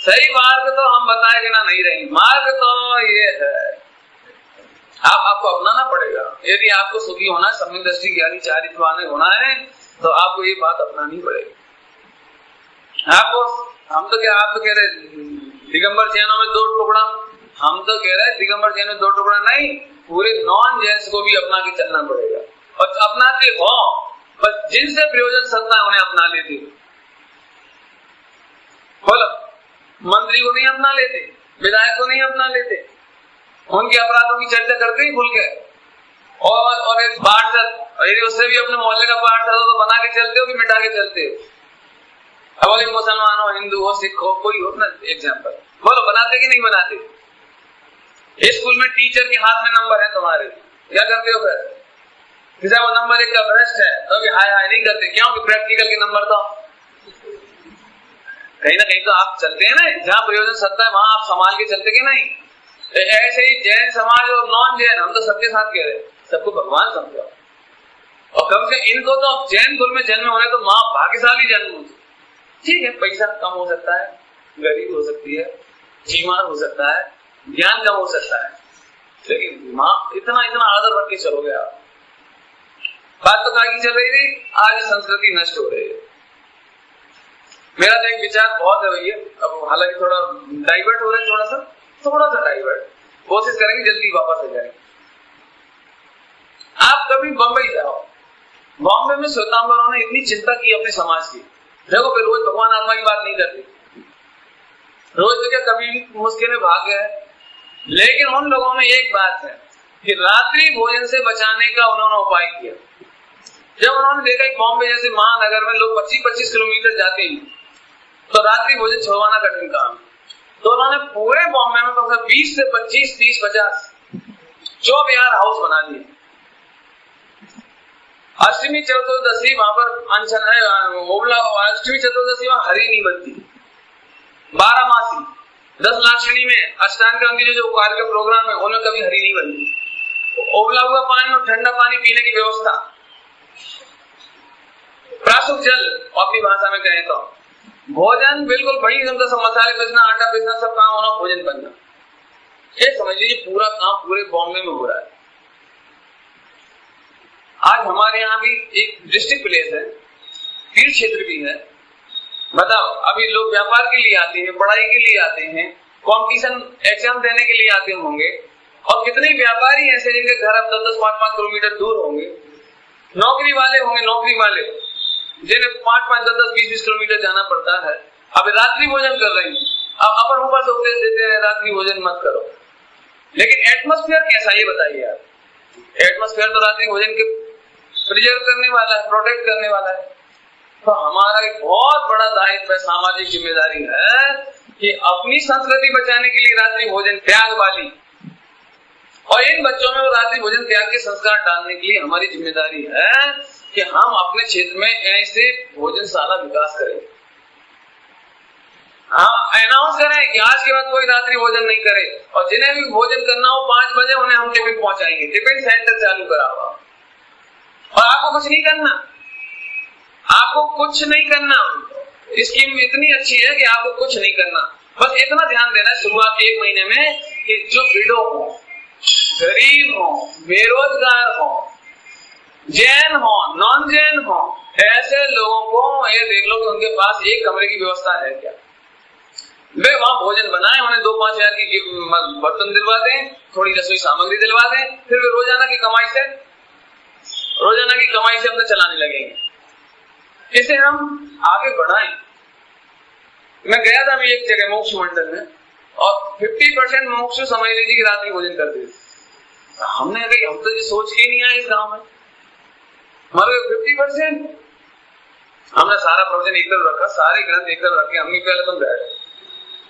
सही मार्ग तो हम बताए बिना नहीं रहेंगे। मार्ग तो ये है, आपको अपनाना पड़ेगा। यदि आपको सुखी होना है, सम्यक दृष्टि ज्ञानी चारित्रवान होना है, तो आपको ये बात अपनानी पड़ेगी। आपको हम तो क्या, आप तो कह रहे दिगंबर जैनों में 2 टुकड़ा, हम तो कह रहे दिगंबर जैन में 2 टुकड़ा नहीं, पूरे नॉन जैन्स को भी अपना के चलना पड़ेगा। और अपनाते हो, बस जिनसे प्रयोजन सकता है उन्हें अपना लेते। बोलो, मंत्री को नहीं अपना लेते, विधायक को नहीं अपना लेते, उनके अपराधों की चर्चा करते ही भूल गए। और एक पार्षद, यदि उससे भी अपने मोहल्ले का पार्षद हो तो बना के चलते हो कि मिटा के चलते हो? अब मुसलमान हो, हिंदू हो, सिख हो, कोई हो ना एग्जाम्पल, बोलो बनाते कि नहीं बनाते? स्कूल में टीचर के हाथ में नंबर है तुम्हारे, क्या करते हो फिर? वो नंबर 1 का भ्रष्ट है तो भी हाय हाय नहीं करते, क्यों? कि प्रैक्टिकल के नंबर तो कहीं ना कहीं तो आप चलते हैं ना, जहाँ प्रयोजन सत्ता है वहां आप संभाल के चलते कि नहीं? ऐसे ही जैन समाज और नॉन जैन, हम तो सबके साथ कह रहे हैं, सबको भगवान समझो। और कम से इनको तो जैन कुल में जन्म होने तो माँ भाग्यशाली जन्म होती। ठीक है, पैसा कम हो सकता है, गरीब हो सकती है, बीमार हो सकता है, ज्ञान कम हो सकता है, लेकिन माँ इतना आदर रख के चलोगे आप। बात तो कहीं चल रही थी, आज संस्कृति नष्ट हो रही है। मेरा तो एक विचार बहुत है भैया, अब हालांकि थोड़ा डाइवर्ट हो रहा है, थोड़ा सा डाइवर्ट, कोशिश करेंगे जल्दी वापस आ जाएंगे। आप कभी बंबई जाओ, बॉम्बे में श्वेतांबरों ने इतनी चिंता की अपने समाज की। देखो फिर रोज भगवान आत्मा की बात नहीं करते, रोज तो क्या कभी मुश्किलें भाग गए, लेकिन उन लोगों में एक बात है कि रात्रि भोजन से बचाने का उन्होंने उपाय किया। जब उन्होंने देखा कि बॉम्बे जैसे महानगर में लोग 25-25 किलोमीटर जाते हैं, तो रात्रि भोजन छुड़वाना कठिन काम, तो उन्होंने पूरे बॉम्बे में कम से 20 से 25, 30, 50 चौबिहार हाउस बना दिए। अष्टमी चतुर्दशी वहां पर अनशन है, अष्टमी चतुर्दशी वहां हरी नहीं बनती, 12 मासी 10 लाक्षणी में अष्टांग अंग जो कार्यक्रम प्रोग्राम है उनमें कभी हरी नहीं बनती। उबला हुआ पानी और ठंडा पानी पीने की व्यवस्था, प्राशुक जल, अपनी भाषा में कहें तो भोजन बिल्कुल वही, सब मसाले पीसना, आटा पीसना, सब काम होना, भोजन बनना। ये समझ लीजिए पूरा काम पूरे बॉम्बे में हो रहा है। आज हमारे यहाँ भी एक डिस्ट्रिक्ट प्लेस है, तीर्थ क्षेत्र भी है। बताओ, अभी लोग व्यापार के लिए आते हैं, पढ़ाई के लिए आते हैं, कॉम्पिटिशन एग्जाम देने के लिए आते होंगे, और कितने व्यापारी ऐसे जिनके घर अब 10-10, 5-5 किलोमीटर दूर होंगे, नौकरी वाले होंगे, नौकरी वाले जिन्हें 5-5, 10-10, 20-20 किलोमीटर जाना पड़ता है, अब रात्रि भोजन कर रहे हैं। अब अपन ऊपर से उपदेश देते हैं रात्रि भोजन मत करो, लेकिन एटमॉस्फेयर कैसा ये बताइए आप। एटमॉस्फेयर तो रात्रि भोजन के प्रिजर्व करने वाला है, प्रोटेक्ट करने वाला है। तो हमारा एक बहुत बड़ा दायित्व है, सामाजिक जिम्मेदारी है कि अपनी संस्कृति बचाने के लिए रात्रि भोजन त्याग वाली, और इन बच्चों में वो रात्रि भोजन त्याग के संस्कार डालने के लिए हमारी जिम्मेदारी है कि हम अपने क्षेत्र में ऐसे भोजनशाला विकास करें। हाँ, अनाउंस करें कि आज के बाद कोई रात्रि भोजन नहीं करे, और जिन्हें भी भोजन करना हो 5 बजे उन्हें हम टिफिन पहुंचाएंगे। टिफिन सेंटर चालू करा हुआ, और आपको कुछ नहीं करना, आपको कुछ नहीं करना। स्कीम इतनी अच्छी है कि आपको कुछ नहीं करना, बस इतना ध्यान देना है शुरुआत के 1 महीने में कि जो विडो हो, गरीब हो, बेरोजगार हो, जैन हो, नॉन जैन हो, ऐसे लोगों को ये देख लो कि उनके पास एक कमरे की व्यवस्था है क्या? वे वहां भोजन बनाए, उन्हें 2-5 हजार की बर्तन दिलवा दें, थोड़ी रसोई सामग्री दिलवा दें, फिर वे रोजाना की कमाई से अपने चलाने लगेंगे। इसे हम आगे बढ़ाएं। मैं गया था अभी एक जगह मोक्ष मंडल में, और 50% मोक्ष समझ लीजिए कि रात्रि भोजन करते थे। हमने कही हम तो ये सोच के नहीं आए इस गांव में, हमारे 50%। हमने सारा प्रवचन एक तरफ रखा, सारे ग्रंथ एक तरफ रखे, हमने पहले तुम बैठ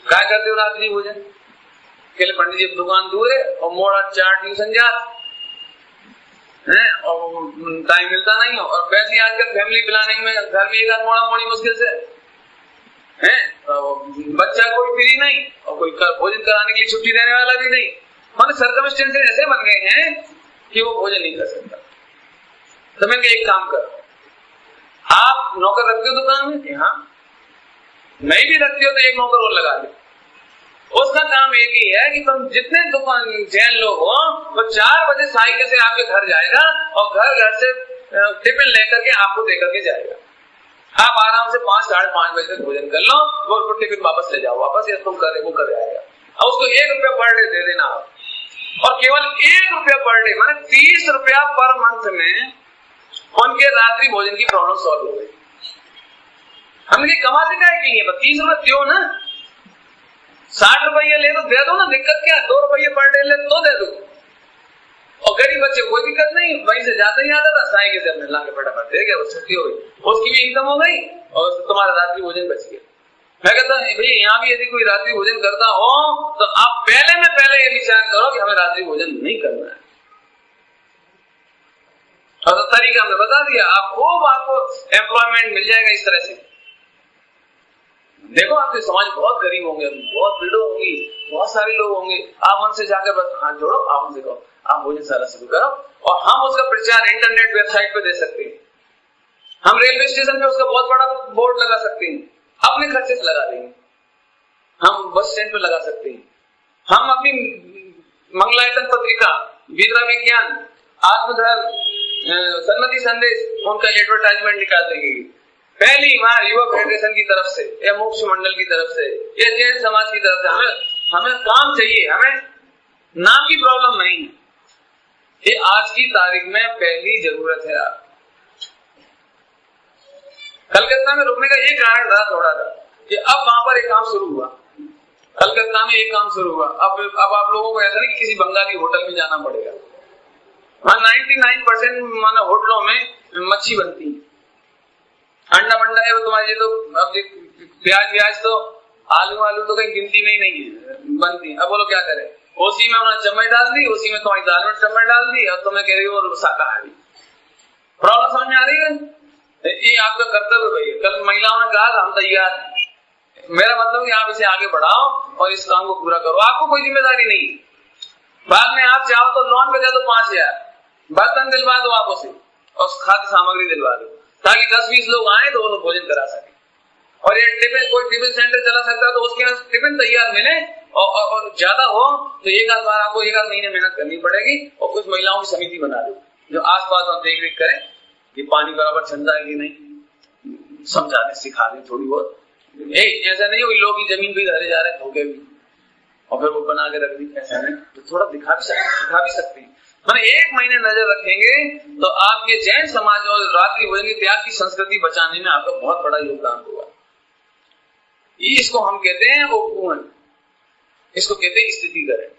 क्या करते हो रात्रि भोजन के लिए? पंडित जी दुकान दूर है और मोड़ा 4 ट्यूशन जात है और टाइम मिलता नहीं हो, और वैसे आजकल फैमिली प्लानिंग में घर में एक आध मोड़ा मोड़ी मुश्किल से है, बच्चा कोई फ्री नहीं और कोई भोजन कराने के लिए छुट्टी देने वाला भी नहीं। हमारे सर्कमस्टेंसेस ऐसे बन गए हैं कि वो भोजन नहीं कर सकता। तो मैं एक काम करो, आप नौकर रखते हो दुकान में? हाँ, नहीं भी रखते हो तो एक नौकर और लगा दो। उसका काम एक ही है कि तुम जितने दुकान जैन लोग हो वो 4 बजे साइकिल से आपके घर जाएगा और घर से टिफिन लेकर के आपको देकर के जाएगा। आप आराम से 5-5:30 बजे तक भोजन कर लो, वो उसको टिफिन वापस ले जाओ, वापस या तुम करे वो कर जाएगा। और उसको 1 रुपया पर डे दे देना आप, और केवल 1 रुपया पर डे, माने 30 रुपया पर मंथ में उनके रात्रि भोजन की प्रॉब्लम सॉल्व हो गई। हमने कमाते क्या है कि 30 रुपये दो ना, 60 रुपये ले तो दे दो ना, दिक्कत क्या? 2 रुपये पर डे ले तो दे दो। और गरीब बच्चे कोई दिक्कत नहीं, वहीं से जाता ही आता था, साइकिल से अपने लाके फटाफट दे गया, छुट्टी हो गई, उसकी भी इनकम हो गई और तुम्हारा रात्रि भोजन बच गया। मैं कहता हूँ भाई यहाँ भी यदि कोई रात्रि भोजन करता हो तो आप पहले ये विचार करो कि हमें रात्रि भोजन नहीं करना है। और तो तरीका हमने बता दिया, आपको एम्प्लॉयमेंट मिल जाएगा इस तरह से। देखो आपके समाज बहुत गरीब होंगे, बहुत विडो होंगी, बहुत सारे लोग होंगे, आप उनसे जाकर बस हाथ जोड़ो, आप उनसे कहो आप भोजनशाला शुरू करो, और हम उसका प्रचार इंटरनेट वेबसाइट पे दे सकते हैं, हम रेलवे स्टेशन पे उसका बहुत बड़ा बोर्ड लगा सकते हैं, अपने खर्चे से लगा देंगे, हम बस स्टैंड पे लगा सकते हैं, हम अपनी मंगलायतन पत्रिका, विद्या विज्ञान, आत्मधर्म, सन्मति संदेश, उनका एडवर्टाइजमेंट निकाल देंगे। पहली बार युवा फेडरेशन की तरफ से या मोक्ष मंडल की तरफ से या जैन समाज की तरफ से हमें काम चाहिए, हमें नाम की प्रॉब्लम नहीं है। ये आज की तारीख में पहली जरूरत है। कलकत्ता में रुकने का ये कारण रहा थोड़ा सा कि अब वहां पर एक काम शुरू हुआ, कलकत्ता में एक काम शुरू हुआ। अब आप लोगों को ऐसा नहीं कि किसी बंगाली होटल में जाना पड़ेगा, वहां 99% माना होटलों में मच्छी बनती है, अंडा मंडा है वो तुम्हारी, तो अब प्याज तो आलू तो कहीं गिनती में ही नहीं है बनती। अब बोलो क्या करें, उसी में उन्होंने चम्मच डाल दी, उसी में तुम्हारी दाल में चम्मच डाल दी और तुम्हें कह रही हो शाकाहारी। प्रॉब्लम समझ में आ रही है? ये आपका कर्तव्य भैया। कल महिलाओं ने कहा हम तैयार हैं, मेरा मतलब कि आप इसे आगे बढ़ाओ और इस काम को पूरा करो, आपको कोई जिम्मेदारी नहीं। बाद में आप चाहो तो लोन पे दे दो 5,000, बर्तन दिलवा दो आप उसे और खाद्य सामग्री दिलवा दो, ताकि 10-20 लोग आए तो वो भोजन करा सके। और ये कोई टिफिन सेंटर चला सकता है तो उसके यहाँ टिफिन तैयार मिले, और ज्यादा हो तो एक आध बार आपको 1 आध महीने मेहनत करनी पड़ेगी, और कुछ महिलाओं की समिति बना दो जो आस पास देख रेख करें कि पानी बराबर चलता है कि नहीं, समझा दें, सिखा दें थोड़ी बहुत। ऐसा नहीं हो लोग की जमीन भी धरे जा रहे धोखे भी और फिर वो बना के रख दी, ऐसा नहीं, तो थोड़ा दिखा भी सकते हैं। मैंने 1 महीने नजर रखेंगे तो आपके जैन समाज और रात्रि भोजन की त्याग की संस्कृति बचाने में आपका बहुत बड़ा योगदान होगा। इसको हम कहते हैं उपवन, इसको कहते हैं स्थिति करें।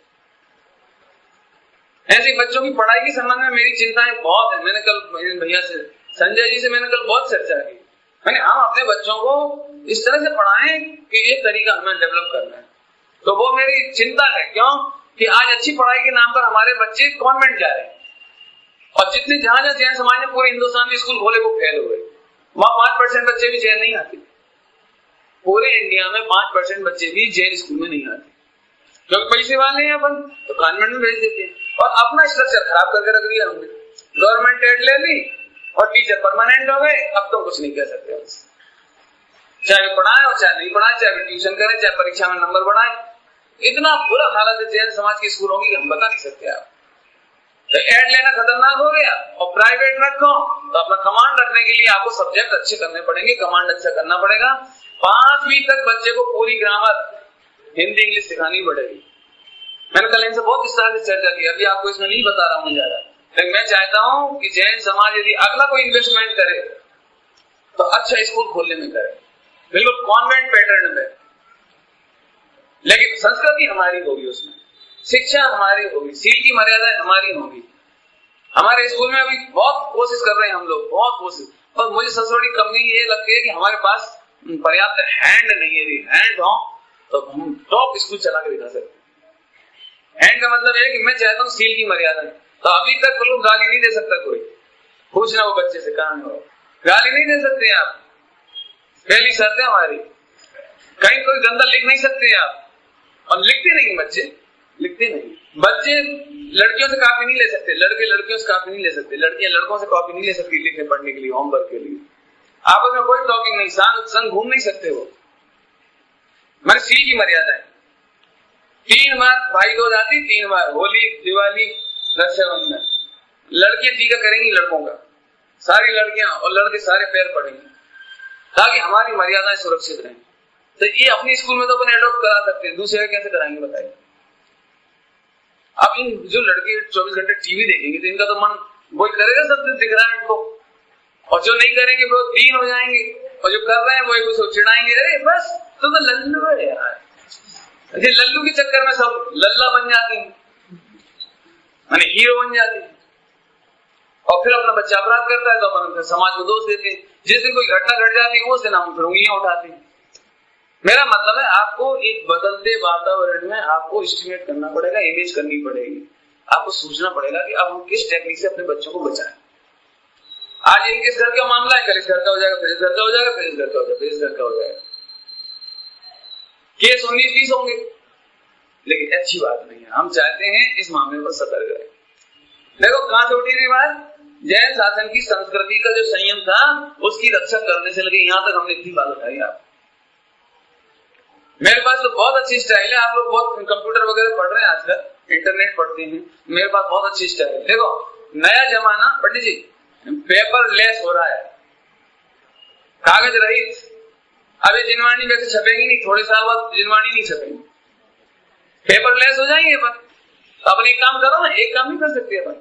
ऐसे बच्चों की पढ़ाई के संबंध में मेरी चिंताएं बहुत है। मैंने कल भैया से, संजय जी से मैंने कल बहुत चर्चा की। मैंने हम अपने बच्चों को इस तरह से पढ़ाएं कि ये तरीका हमें डेवलप करना है, तो वो मेरी चिंता है। क्यों कि आज अच्छी पढ़ाई के नाम पर हमारे बच्चे कॉन्वेंट जा रहे हैं, और जितने जहां जैन समाज ने पूरे हिंदुस्तान में स्कूल खोले वो फेल हो गए। वहां 5% बच्चे भी जैन नहीं आते, पूरे इंडिया में 5% बच्चे भी जैन स्कूल में नहीं आते, क्योंकि पैसे वाले हैं अपन, तो कॉन्वेंट में भेज देते हैं और अपना स्ट्रक्चर खराब करके रख दिया हमने। गवर्नमेंट एड ले ली और टीचर परमानेंट हो गए, अब तो कुछ नहीं कह सकते उनसे, चाहे पढ़ाए और चाहे नहीं पढ़ाए, चाहे ट्यूशन करें, चाहे परीक्षा में नंबर बढ़ाए। इतना बुरा हालत है जैन समाज के स्कूलों की हम बता नहीं सकते। आप तो ऐड लेना खतरनाक हो गया। और प्राइवेट रखो तो अपना कमांड रखने के लिए आपको सब्जेक्ट अच्छे करने पड़ेंगे, कमांड अच्छा करना पड़ेगा। 5वीं तक बच्चे को पूरी ग्रामर हिंदी इंग्लिश सिखानी पड़ेगी। मैंने कल इनसे बहुत विस्तार से चर्चा की, अभी आपको इसमें नहीं बता रहा हूं ज्यादा, लेकिन मैं चाहता हूं कि जैन समाज यदि अगला कोई इन्वेस्टमेंट करे तो अच्छा स्कूल खोलने में करे, बिल्कुल कॉन्वेंट पैटर्न में, लेकिन संस्कृति हमारी होगी, उसमें शिक्षा हमारी होगी, सील की मर्यादा हमारी होगी। हमारे स्कूल में अभी बहुत कोशिश कर रहे हैं हम लोग, बहुत कोशिश, और मुझे सबसे बड़ी कमी ये लगती है कि हमारे पास पर्याप्त हैंड नहीं है। यदि हैंड हो तो हम टॉप स्कूल चला के दिखा सकते। हैंड का मतलब है कि मैं चाहता हूँ सील की मर्यादा, तो अभी तक लोग गाली नहीं दे सकता, कोई पूछना वो बच्चे से कहां हो, गाली नहीं दे सकते आप, पहली शर्त है हमारी। कहीं कोई गंदा लिख नहीं सकते आप, और लिखते नहीं बच्चे, लिखते नहीं बच्चे। लड़कियों से कॉपी नहीं ले सकते, लड़के लड़कियों से कॉपी नहीं ले सकते, लड़कियां लड़कों से कॉपी नहीं ले सकती लिखने पढ़ने के लिए, होमवर्क के लिए। आपस में कोई टॉकिंग नहीं, संग घूम नहीं सकते वो, मैंने सील की मर्यादा है। 3 बार भाई दूज आती, 3 बार होली, दिवाली, रक्षाबंधन, लड़कियां टीका करेंगी लड़कों का, सारी लड़कियां, और लड़के सारे पैर पड़ेंगे, ताकि हमारी मर्यादाएं सुरक्षित रहें। तो ये अपने स्कूल में तो अपन एडॉप्ट करा सकते हैं, दूसरे कैसे कराएंगे बताइए। अब इन जो लड़के 24 घंटे टीवी देखेंगे तो इनका तो मन वही करेगा, सब दिख रहा है इनको, और जो नहीं करेंगे वो दीन हो जाएंगे, और जो कर रहे हैं वो एक दूसरे को चिढ़ाएंगे, अरे बस तो लल्लू है यार। ये लल्लू के चक्कर में सब लल्ला बन जाते हैं, माने हीरो बन जाते हैं, और फिर अपना बच्चा अपराध करता है तो अपन समाज को दोष देते हैं। जिस दिन कोई घटना घट जाती है उस दिन हम फिर उंगलियां उठाते हैं। मेरा मतलब है आपको एक बदलते वातावरण में आपको एस्टिमेट करना पड़ेगा, इमेज करनी पड़ेगी, आपको सोचना पड़ेगा कि अब हम किस टेक्निक से अपने बच्चों को बचाएं। आज इस घर का मामला है, कल इस घर का हो जाएगा, फिर इस घर का हो जाएगा, फिर इस घर का हो जाएगा, फिर इस घर का हो जाएगा, केस 19-20 होंगे। लेकिन अच्छी बात नहीं है, हम चाहते हैं इस मामले पर सतर्क रहे। देखो कहां से उठी थी बात, जैन शासन की संस्कृति का जो संयम था उसकी रक्षा करने से लगे यहां तक हमने इतनी बात उठाई। आप मेरे पास तो बहुत अच्छी स्टाइल है, आप लोग बहुत कंप्यूटर वगैरह पढ़ रहे हैं आजकल, इंटरनेट पढ़ते हैं, मेरे पास बहुत अच्छी स्टाइल है। देखो नया जमाना पंडित जी पेपर लेस हो रहा है, कागज रहित। अभी जिनवाणी वैसे छपेगी नहीं, थोड़े साल बाद जिनवाणी नहीं छपेगी, पेपर लेस हो जाएंगे अपन। तो अपन एक काम करो ना, एक काम नहीं कर सकते अपन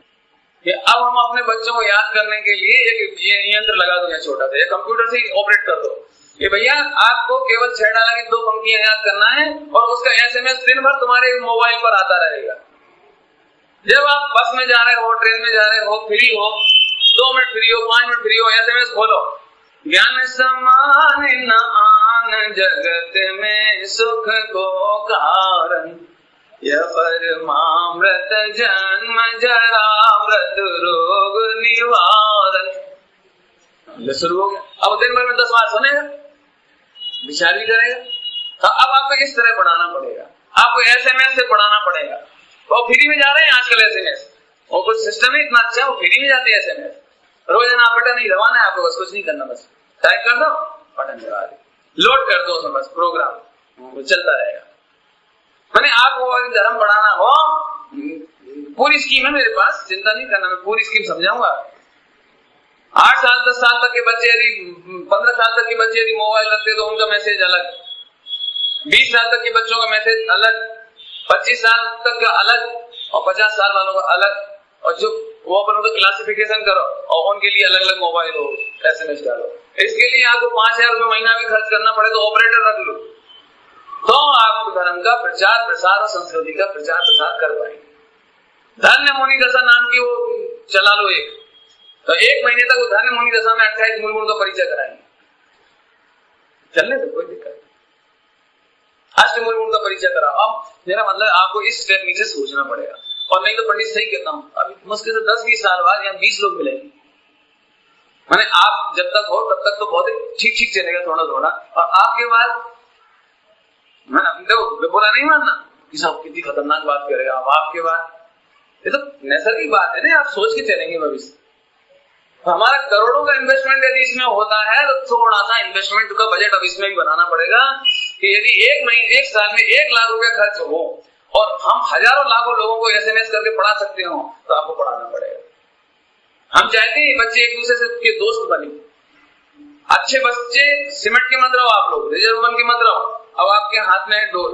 कि अब हम अपने बच्चों को याद करने के लिए एक यंत्र लगा दो, या छोटा सा कंप्यूटर से ऑपरेट कर दो कि भैया आपको केवल 6 डाला की 2 पंक्तियां याद करना है, और उसका एसएमएस दिन भर तुम्हारे मोबाइल पर आता रहेगा। जब आप बस में जा रहे हो, ट्रेन में जा रहे हो, फ्री हो, 2 मिनट फ्री हो, 5 मिनट फ्री हो, एसएमएस खोलो, ज्ञान समान न आन जगत में सुख को कारण, यह परमामृत जन्म जरा मृत रोग निवारण। शुरू हो गया, अब दिन भर में 10 बार सुनेगा, विचार भी करेगा। तो अब आपको इस तरह पढ़ाना पड़ेगा, आपको एसएमएस से पढ़ाना पढ़ेगा। वो फ्री में जा रहे हैं आजकल एसएमएस, और कुछ सिस्टम ही इतना अच्छा, वो फ्री में जाते हैं एसएमएस। रोजाना बटन नहीं दबाना है आपको, बस कुछ नहीं करना, बस टाइप कर दो, बटन दबा दो, लोड कर दो, उसमें बस प्रोग्राम चलता रहेगा। मैंने आपको धर्म पढ़ाना हो, पूरी स्कीम है मेरे पास, चिंता नहीं करना, मैं पूरी स्कीम समझाऊंगा। 8 साल 10 साल तक के बच्चे यदि 15 साल तक के बच्चे यदि मोबाइल रखते तो उनका मैसेज अलग, 20 साल तक के बच्चों का मैसेज अलग, 25 साल तक का अलग, और 50 साल वालों का अलग, और जो वो अपन उनका क्लासिफिकेशन करो और उनके लिए अलग अलग मोबाइल हो, एसएमएस डालो। इसके लिए आपको 5000 रुपए महीना भी खर्च करना पड़े तो ऑपरेटर रख लो, तो आप धर्म का प्रचार प्रसार और संस्कृति का प्रचार प्रसार कर पाएंगे। धन्य मुनि दशा नाम की वो चला लो एक, तो 1 महीने तक वो धन्य मुनि दशा में 28 मूल गुण का परिचय कराएंगे, चलने दो, कोई दिक्कत नहीं। अष्ट मूल गुण का परिचय कराओ। अब मेरा मतलब आपको इस टेक्निक से सोचना पड़ेगा, और नहीं तो पंडित सही कहता हूं, अभी मुश्किल से 10-20 साल बाद या 20 लोग मिलेंगे, माने आप जब तक हो तब तक तो बहुत ही ठीक ठीक चलेगा थोड़ा थोड़ा, और आपके बाद देखो बुरा नहीं मानना कि साहब कितनी खतरनाक बात करेगा, अब आपके बाद ये तो नैसर्गिक बात है ना, आप सोच के चलेंगे भविष्य। तो हमारा करोड़ों का इन्वेस्टमेंट यदि इसमें होता है तो थोड़ा सा इन्वेस्टमेंट का बजट अब इसमें भी बनाना पड़ेगा कि यदि एक साल में 1 लाख रुपया खर्च हो और हम हजारों लाखों लोगों को एसएमएस करके पढ़ा सकते हो तो आपको पढ़ाना पड़ेगा। हम चाहते हैं बच्चे एक दूसरे से के दोस्त बने, अच्छे बच्चे सीमेंट के मत रहो, आप लोग रिजर्व के मत रहो। अब आपके हाथ में है डोर,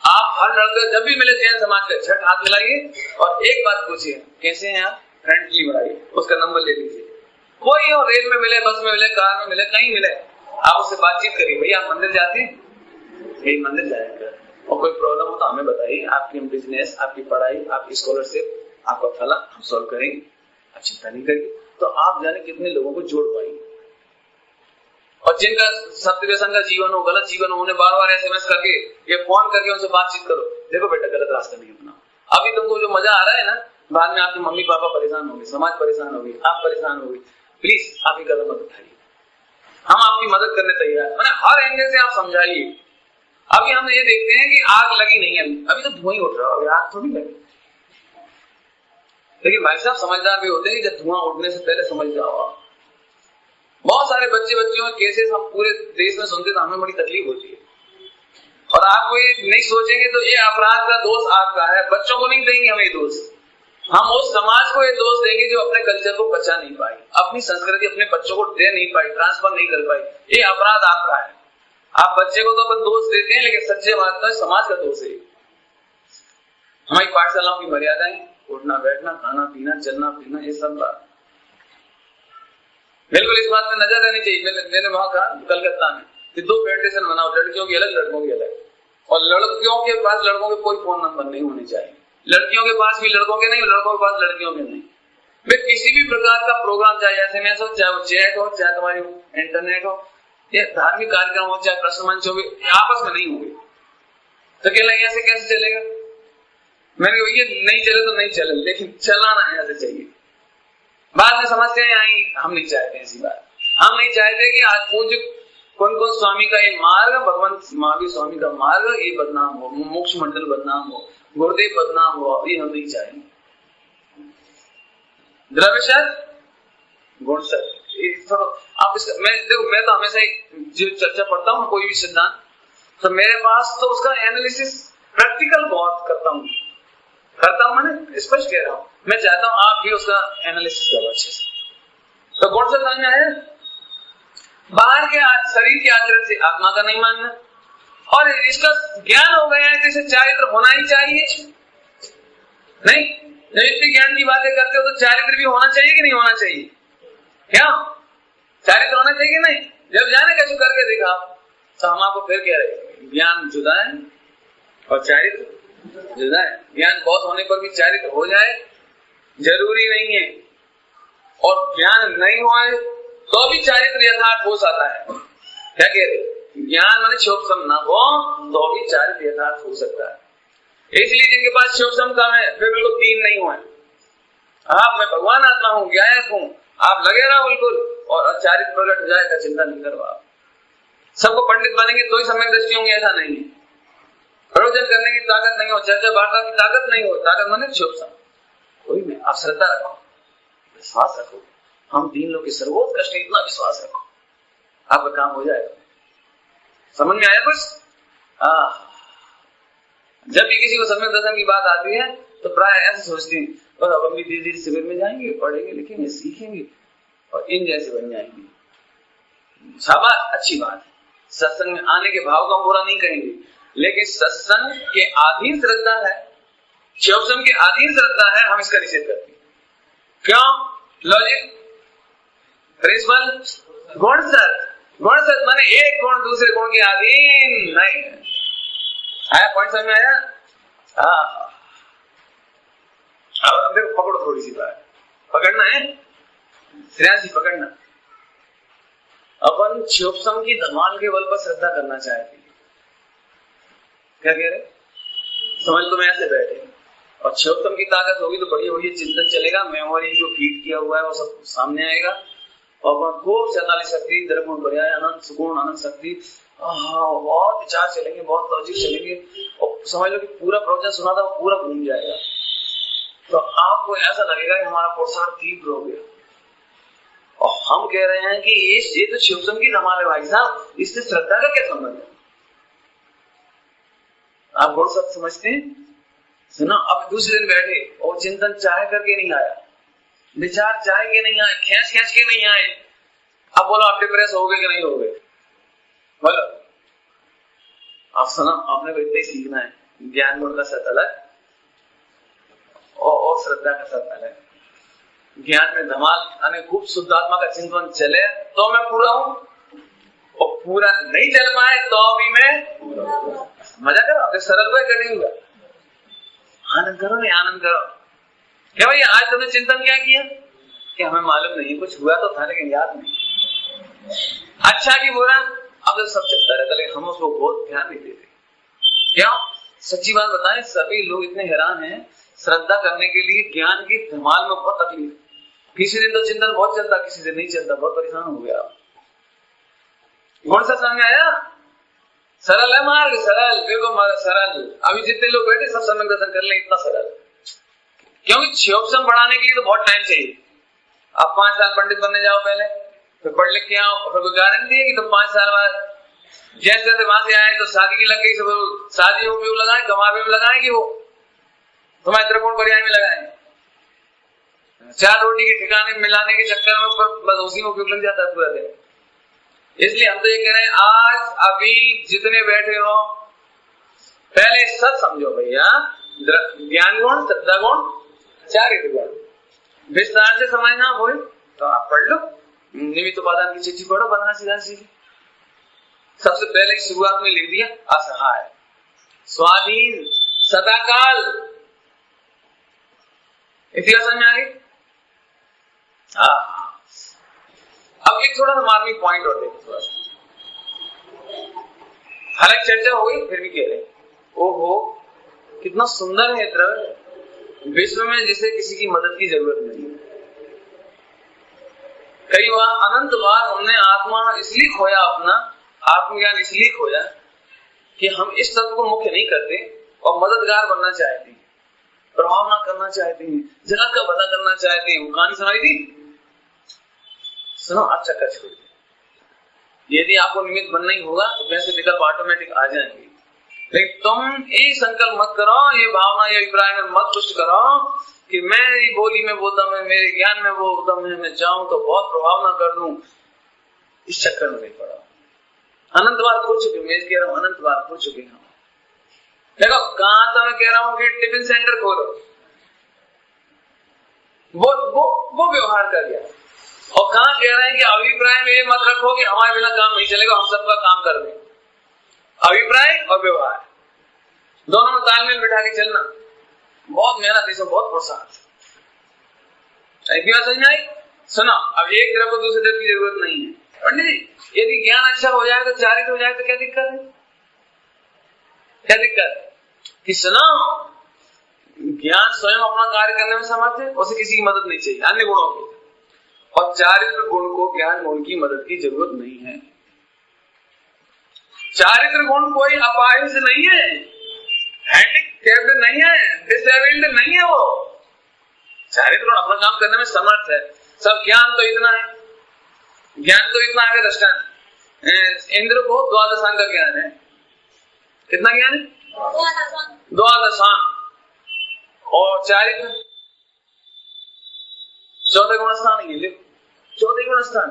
आप हर लड़के जब भी मिले जैन समाज के छठ हाथ मिलाइए और एक बात पूछिए, कैसे हैं आप, फ्रेंडली बढ़ाइए, उसका नंबर ले लीजिए। कोई हो, रेल में मिले, बस में मिले, कार में मिले, कहीं मिले, आप उससे बातचीत करिए, भैया आप मंदिर जाते हैं, यही मंदिर जाएगा, और कोई प्रॉब्लम हो तो हमें बताइए, आपकी बिजनेस, आपकी पढ़ाई, आपकी स्कॉलरशिप, आपका फला हम सॉल्व करेंगे, आप चिंता नहीं करिए। तो आप जाने कितने लोगों को जोड़ पाएंगे। और जिनका सत्य व्यसन का जीवन हो, गलत जीवन हो, उन्हें बार बार एसएमएस करके या फोन करके उनसे बातचीत करो, देखो बेटा गलत रास्ता नहीं अपना। अभी तुमको जो मजा आ रहा है ना, बाद में आपके मम्मी पापा परेशान होंगे, समाज परेशान होगी, आप परेशान होगी। प्लीज आप ये कदम मत उठाइए, हम आपकी मदद करने तैयार है, मैंने हर एंगल से आप समझाइए। अभी हम ये देखते हैं कि आग लगी नहीं है, अभी तो धुआं ही उठ रहा है, आग थोड़ी लगी। लेकिन भाई साहब समझदार भी होते हैं, जब धुआं उठने से पहले समझ जाओ। बहुत सारे बच्चियों के केसेस हम पूरे देश में सुनते तो हमें बड़ी तकलीफ होती है। और आप ये नहीं सोचेंगे तो ये अपराध का दोष आपका है, बच्चों को नहीं देंगे हम ये दोष, हम उस समाज को ये दोष देंगे जो अपने कल्चर को बचा नहीं पाई, अपनी संस्कृति अपने बच्चों को दे नहीं पाई, ट्रांसफर नहीं कर पाई, ये अपराध आपका है। आप बच्चे को तो अपन दोष देते हैं, लेकिन सच्चे बात तो समाज का दोष है। हमारी पाठशालाओं की मर्यादाएं, उठना बैठना, खाना पीना, चलना फिरना, ये सब बात बिल्कुल इस बात में नजर रहनी चाहिए। मैंने वहां कहा कलकत्ता में कि 2 फेडरेशन बनाओ, लड़कियों की अलग, लड़कों की अलग, और लड़कियों के पास लड़कों के कोई फोन नंबर नहीं होने चाहिए, लड़कियों के पास भी लड़कों के नहीं, लड़कों के पास लड़कियों के नहीं। फिर किसी भी प्रकार का प्रोग्राम, चाहे एसएमएस हो, चाहे वो चैट हो, चाहे तुम्हारी इंटरनेट हो, या धार्मिक कार्यक्रम हो, चाहे प्रश्न मंच हो, आपस में नहीं होंगे तो कहना यहाँ से कैसे चलेगा। मैंने कहा ये नहीं चले तो नहीं चले, लेकिन चलाना यहाँ से चाहिए। बाद में समस्याएं आई, हम नहीं चाहते ऐसी बात, हम नहीं चाहते कि आज पूज्य कौन कौन स्वामी का ये मार्ग, भगवंत महावीर स्वामी का मार्ग ये बदनाम हो, मोक्ष मंडल बदनाम हो, गुरुदेव बदनाम हो, ये हम नहीं चाहेंगे। द्रव्य सत्य, गुण सत्य, आप मैं तो हमेशा जो चर्चा पढ़ता हूँ कोई भी सिद्धांत, तो मेरे पास तो उसका एनालिसिस प्रैक्टिकल बहुत करता हूँ, मैंने स्पष्ट कह रहा हूँ, मैं चाहता हूँ आप भी उसका एनालिसिस करो अच्छे से। तो गुण से समझ में आया, बाहर के शरीर के आचरण से आत्मा का नहीं मानना, और इसका ज्ञान हो गया है तो इसे चारित्र होना ही चाहिए। नहीं, जब इतनी ज्ञान की बातें करते हो तो चारित्र भी होना चाहिए कि नहीं होना चाहिए? क्या चारित्र होना चाहिए कि नहीं? जब जाने कैसे करके देखा तो हम आपको फिर कह रहे ज्ञान जुदा है और चारित्र जुदा है। ज्ञान बहुत होने पर भी चारित्र हो जाए जरूरी नहीं है, और ज्ञान नहीं होए तो भी चारित्र यथार्थ हो सकता है। क्या कह रहे? ज्ञान माने शोभसम ना हो तो भी चारित्र यथार्थ हो सकता है। इसलिए जिनके पास शोभसम कम है वे बिल्कुल दीन नहीं हुए। आप मैं भगवान आत्मा हूँ, ज्ञायक हूँ, आप लगे रहो बिल्कुल, और चारित्र प्रकट हो जाएगा, चिंता नहीं करो। आप सबको पंडित बनेंगे तो ही सम्यक दृष्टि होंगे ऐसा नहीं है। प्रवचन करने की ताकत नहीं हो, चर्चा वार्ता की ताकत नहीं हो, ताकत माने शोभसम कोई नहीं। आप श्रद्धा रखो, विश्वास रखो, हम दीन लोग के सर्वोत्त कष्ट, इतना विश्वास रखो, आपका काम हो जाएगा। समझ में आया कुछ? जब भी किसी को सम्यक दर्शन की बात आती है तो प्राय ऐसे सोचते हैं बस अब हम भी धीरे धीरे शिविर में जाएंगे, पढ़ेंगे, लिखेंगे, सीखेंगे और इन जैसे बन जाएंगे। शाबाश, अच्छी बात। सत्संग में आने के भाव को हम बुरा नहीं कहेंगे, लेकिन सत्संग के अधीन श्रद्धा है, शिवसम के अधीन श्रद्धा है, हम इसका निषेध करते हैं। क्यों? लॉजिक, प्रिंसिपल, गुण सत माने एक गुण दूसरे गुण के अधीन नहीं है। आया पॉइंट समझ में आया? अब देखो, पकड़ो थोड़ी सी बात, पकड़ना है श्रेयांशी, पकड़ना। अपन शिवसम की धमाल के बल पर श्रद्धा करना चाहते हैं। क्या कह रहे? समझ तो मैं ऐसे बैठे, और शिवसम की ताकत होगी तो बढ़िया बढ़िया चिंतन चलेगा, मेमोरी जो फीड किया हुआ है वो सब सामने आएगा, और खूब 47 शक्ति, द्रगुण पर्याय, अनंत सुगुण, अनंत शक्ति, बहुत विचार चलेंगे, बहुत लॉजिक चलेंगे, और समझ लो कि पूरा प्रवचन सुना था वो पूरा घूम जाएगा। तो आपको ऐसा लगेगा कि हमारा पुरुषार्थ तीव्र हो गया। और हम कह रहे हैं कि ये तो शिवसम की धमाल है भाई साहब, इससे श्रद्धा का क्या संबंध है? आप गुण सत्य समझते हैं? सुनो, अब दूसरे दिन बैठे और चिंतन चाहे करके नहीं आया, विचार चाहे के नहीं आए, खींच के नहीं आए। अब बोलो आप डिप्रेस हो गए कि नहीं हो गए? बोलो। आप सुनो, आपने को इतना ही सीखना है, ज्ञान गुण का सत अलग और श्रद्धा का सत अलग। ज्ञान में धमाल खूब शुद्धात्मा का चिंतन चले तो मैं पूरा हूं, और पूरा नहीं चल पाए तो भी मैं मजा करो। आपके सरल हुआ कठिन हुआ, आनंद करो, नहीं आनंद करो। क्या भाई आज तुमने चिंतन क्या किया कि हमें मालूम नहीं, कुछ हुआ तो था लेकिन याद नहीं, अच्छा कि बुरा, अब तो सब चलता रहता लेकिन हम उसको बहुत ध्यान नहीं देते। क्यों? सच्ची बात बताएं, सभी लोग इतने हैरान हैं श्रद्धा करने के लिए, ज्ञान की धमाल में बहुत तकलीफ। किसी दिन तो चिंतन बहुत चलता, किसी दिन नहीं चलता, बहुत परेशान हो गया। कौन सा समझ आया? सरल है मार्ग, सरल, बिल्कुल सरल। अभी जितने लोग बैठे सब समय दर्शन कर ले, इतना सरल। क्योंकि क्षोभन बढ़ाने के लिए तो बहुत टाइम चाहिए। आप 5 साल पंडित बनने जाओ पहले, फिर पढ़ लिख के आओ, और फिर कोई गारंटी है कि तो 5 साल बाद जैसे जैसे वहां से आए तो शादी की लग गई, सब शादियों में लगाए, कमावे में लगाएंगे, वो तुम्हारे त्रिकोण पर्याय में लगाएंगे, 4 रोटी के ठिकाने मिलाने के चक्कर में बस उसी में उपयोग लग जाता है पूरा दिन। इसलिए हम तो ये कह रहे हैं, आज अभी जितने बैठे हो पहले सब समझो भैया, ज्ञान गुण, श्रद्धा गुण, चारित्र गुण विस्तार से समझना हो तो आप पढ़ लो, निमित्त उपादान की चिट्ठी पढ़ो, बनना सीधा सीधी। सबसे पहले शुरुआत में लिख दिया असहाय, स्वाधीन, सदाकाल, इतिहास में आ गई। अब एक थोड़ा सा मार्मिक पॉइंट और देखो, थोड़ा सा हालांकि चर्चा हो गई फिर भी कह रहे, ओहो कितना सुंदर है द्रव्य विश्व में, जिसे किसी की मदद की जरूरत नहीं। कई बार अनंत बार हमने आत्मा इसलिए खोया, अपना आत्मज्ञान इसलिए खोया कि हम इस तत्व को मुख्य नहीं करते और मददगार बनना चाहते हैं, प्रभावना करना चाहते हैं, जगत का भला करना चाहते हैं। वो कहानी सुनाई थी, सुनो, आप चक्कर छोड़ दे। यदि आपको निमित्त बनना ही होगा तो वैसे विकल्प ऑटोमेटिक आ जाएंगे, लेकिन तुम ये संकल्प मत करो, ये भावना, ये अभिप्राय में मत पुष्ट करो कि मेरी बोली में वो दम है, मेरे ज्ञान में वो दम है, मैं जाऊं तो बहुत प्रभाव ना कर दूं। इस चक्कर में नहीं पड़ा। अनंत बार खो चुके, मैं कह रहा हूं अनंत बार खो चुके हैं। देखो कहां तो मैं कह रहा हूं कि टिफिन सेंटर खोलो, वो व्यवहार कर गया, और कहां कह रहे हैं कि अभिप्राय में ये मत रखो कि हमारे बिना काम नहीं चलेगा, हम सबका काम कर दें। अभिप्राय और व्यवहार दोनों में तालमेल बिठा के चलना बहुत मेहनत, इसमें बहुत प्रोत्साहन। समझ में आई? सुनो, अब एक द्रव को दूसरे द्रव की जरूरत नहीं है। पंडित जी यदि ज्ञान अच्छा हो जाए तो चारित्र हो जाए तो क्या दिक्कत है? क्या दिक्कत है? कि सुनो, ज्ञान स्वयं अपना कार्य करने में समर्थ है, उसे किसी की मदद नहीं चाहिए अन्य गुणों की, और चारित्र गुण को ज्ञान गुण की मदद की जरूरत नहीं है। चारित्र गुण कोई अपाहिज नहीं है, हैंडीकैप्ड नहीं है, डिसेबल्ड नहीं है। वो चारित्र गुण अपना काम करने में समर्थ है। सब ज्ञान तो इतना है, ज्ञान तो इतना आगे दृष्टांत, इंद्र को द्वादशांग का ज्ञान है। कितना ज्ञान है? द्वादशांग। और चारित्र 14 गुण स्थान है, 14 गुण स्थान।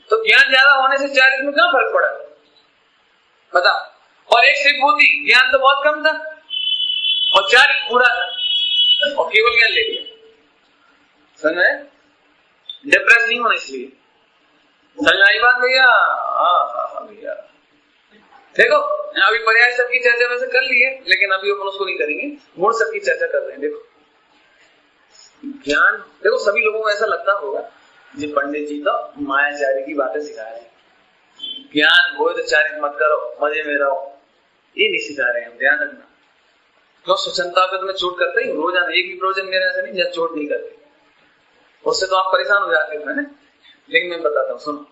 तो ज्ञान ज्यादा होने से चारित्र में क्या फर्क पड़ा बता? और एक सिर्फ होती, ज्ञान तो बहुत कम था और चारित्र पूरा था, और केवल ज्ञान ले लिया। समझ में? डिप्रेस नहीं होना, इसलिए समझ आई बात भैया? भैया देखो, अभी पर्याय सब की चर्चा वैसे कर ली है, लेकिन अभी अपन उसको नहीं करेंगे, गुण सब की चर्चा कर रहे हैं। देखो ज्ञान, देखो सभी लोगों को ऐसा लगता होगा जी पंडित जी तो मायाचारी की बातें सिखा रहे हैं, ज्ञान हो तो चारित्र मत करो, मजे में रहो, ये नहीं सिखा रहे हैं हम। ध्यान रखना, क्यों स्वच्छता पे तो मैं चोट करता ही रोजाना, एक भी प्रोजन मेरे ऐसा नहीं जब चोट नहीं करते, उससे तो आप परेशान हो जाते हो ना। लेकिन मैं बताता हूँ, सुनो,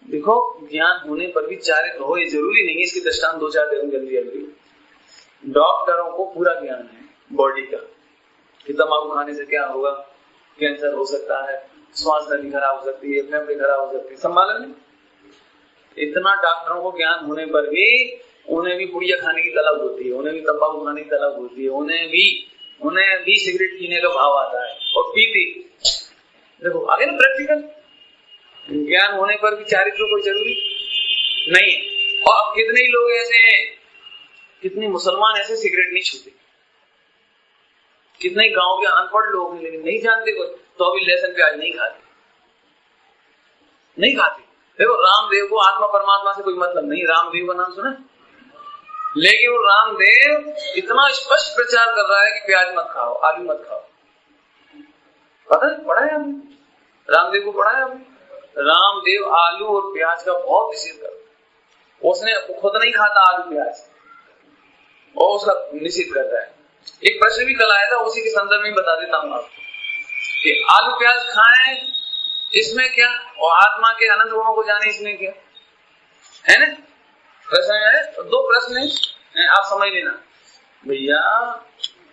देखो ज्ञान होने पर भी चारित्र हो ये जरूरी नहीं है। इसके दृष्टांत 2-4 दे जल्दी जल्दी। डॉक्टरों को पूरा ज्ञान है बॉडी का, कि तंबाकू खाने से क्या होगा, कैंसर हो सकता है, श्वास नली खराब हो सकती है, फेफड़े खराब हो सकती है, संभालन नहीं। इतना डॉक्टरों को ज्ञान होने पर भी उन्हें भी पुड़िया खाने की तलब होती है, उन्हें भी तंबाकू खाने की तलब होती है, उन्हें भी सिगरेट पीने का भाव आता है और पीती। देखो आगे ना प्रैक्टिकल ज्ञान होने पर भी चारित्र कोई जरूरी नहीं है। और अब कितने ही लोग ऐसे हैं, कितने मुसलमान ऐसे सिगरेट नहीं छूते, कितने गांव के अनपढ़ लोग हैं लेकिन नहीं जानते कुछ, तो अभी लहसुन प्याज नहीं खाते। देखो रामदेव को आत्मा परमात्मा से कोई मतलब नहीं, रामदेव का नाम सुना, लेकिन वो रामदेव इतना स्पष्ट प्रचार कर रहा है कि प्याज मत खाओ, आलू मत खाओ। पता है, पढ़ा है हमने, रामदेव को पढ़ा है हमने। रामदेव आलू और प्याज का बहुत निषेध करता है। उसने खुद नहीं खाता आलू प्याज और उसका निषेध कर रहा है। एक प्रश्न भी कल आया था, उसी के संदर्भ में बता देता हूं आपको कि आलू प्याज खाएं इसमें क्या, और आत्मा के अनंत गुणों को जाने इसमें क्या है ना। प्रश्न है, दो प्रश्न है, आप समझ लेना भैया।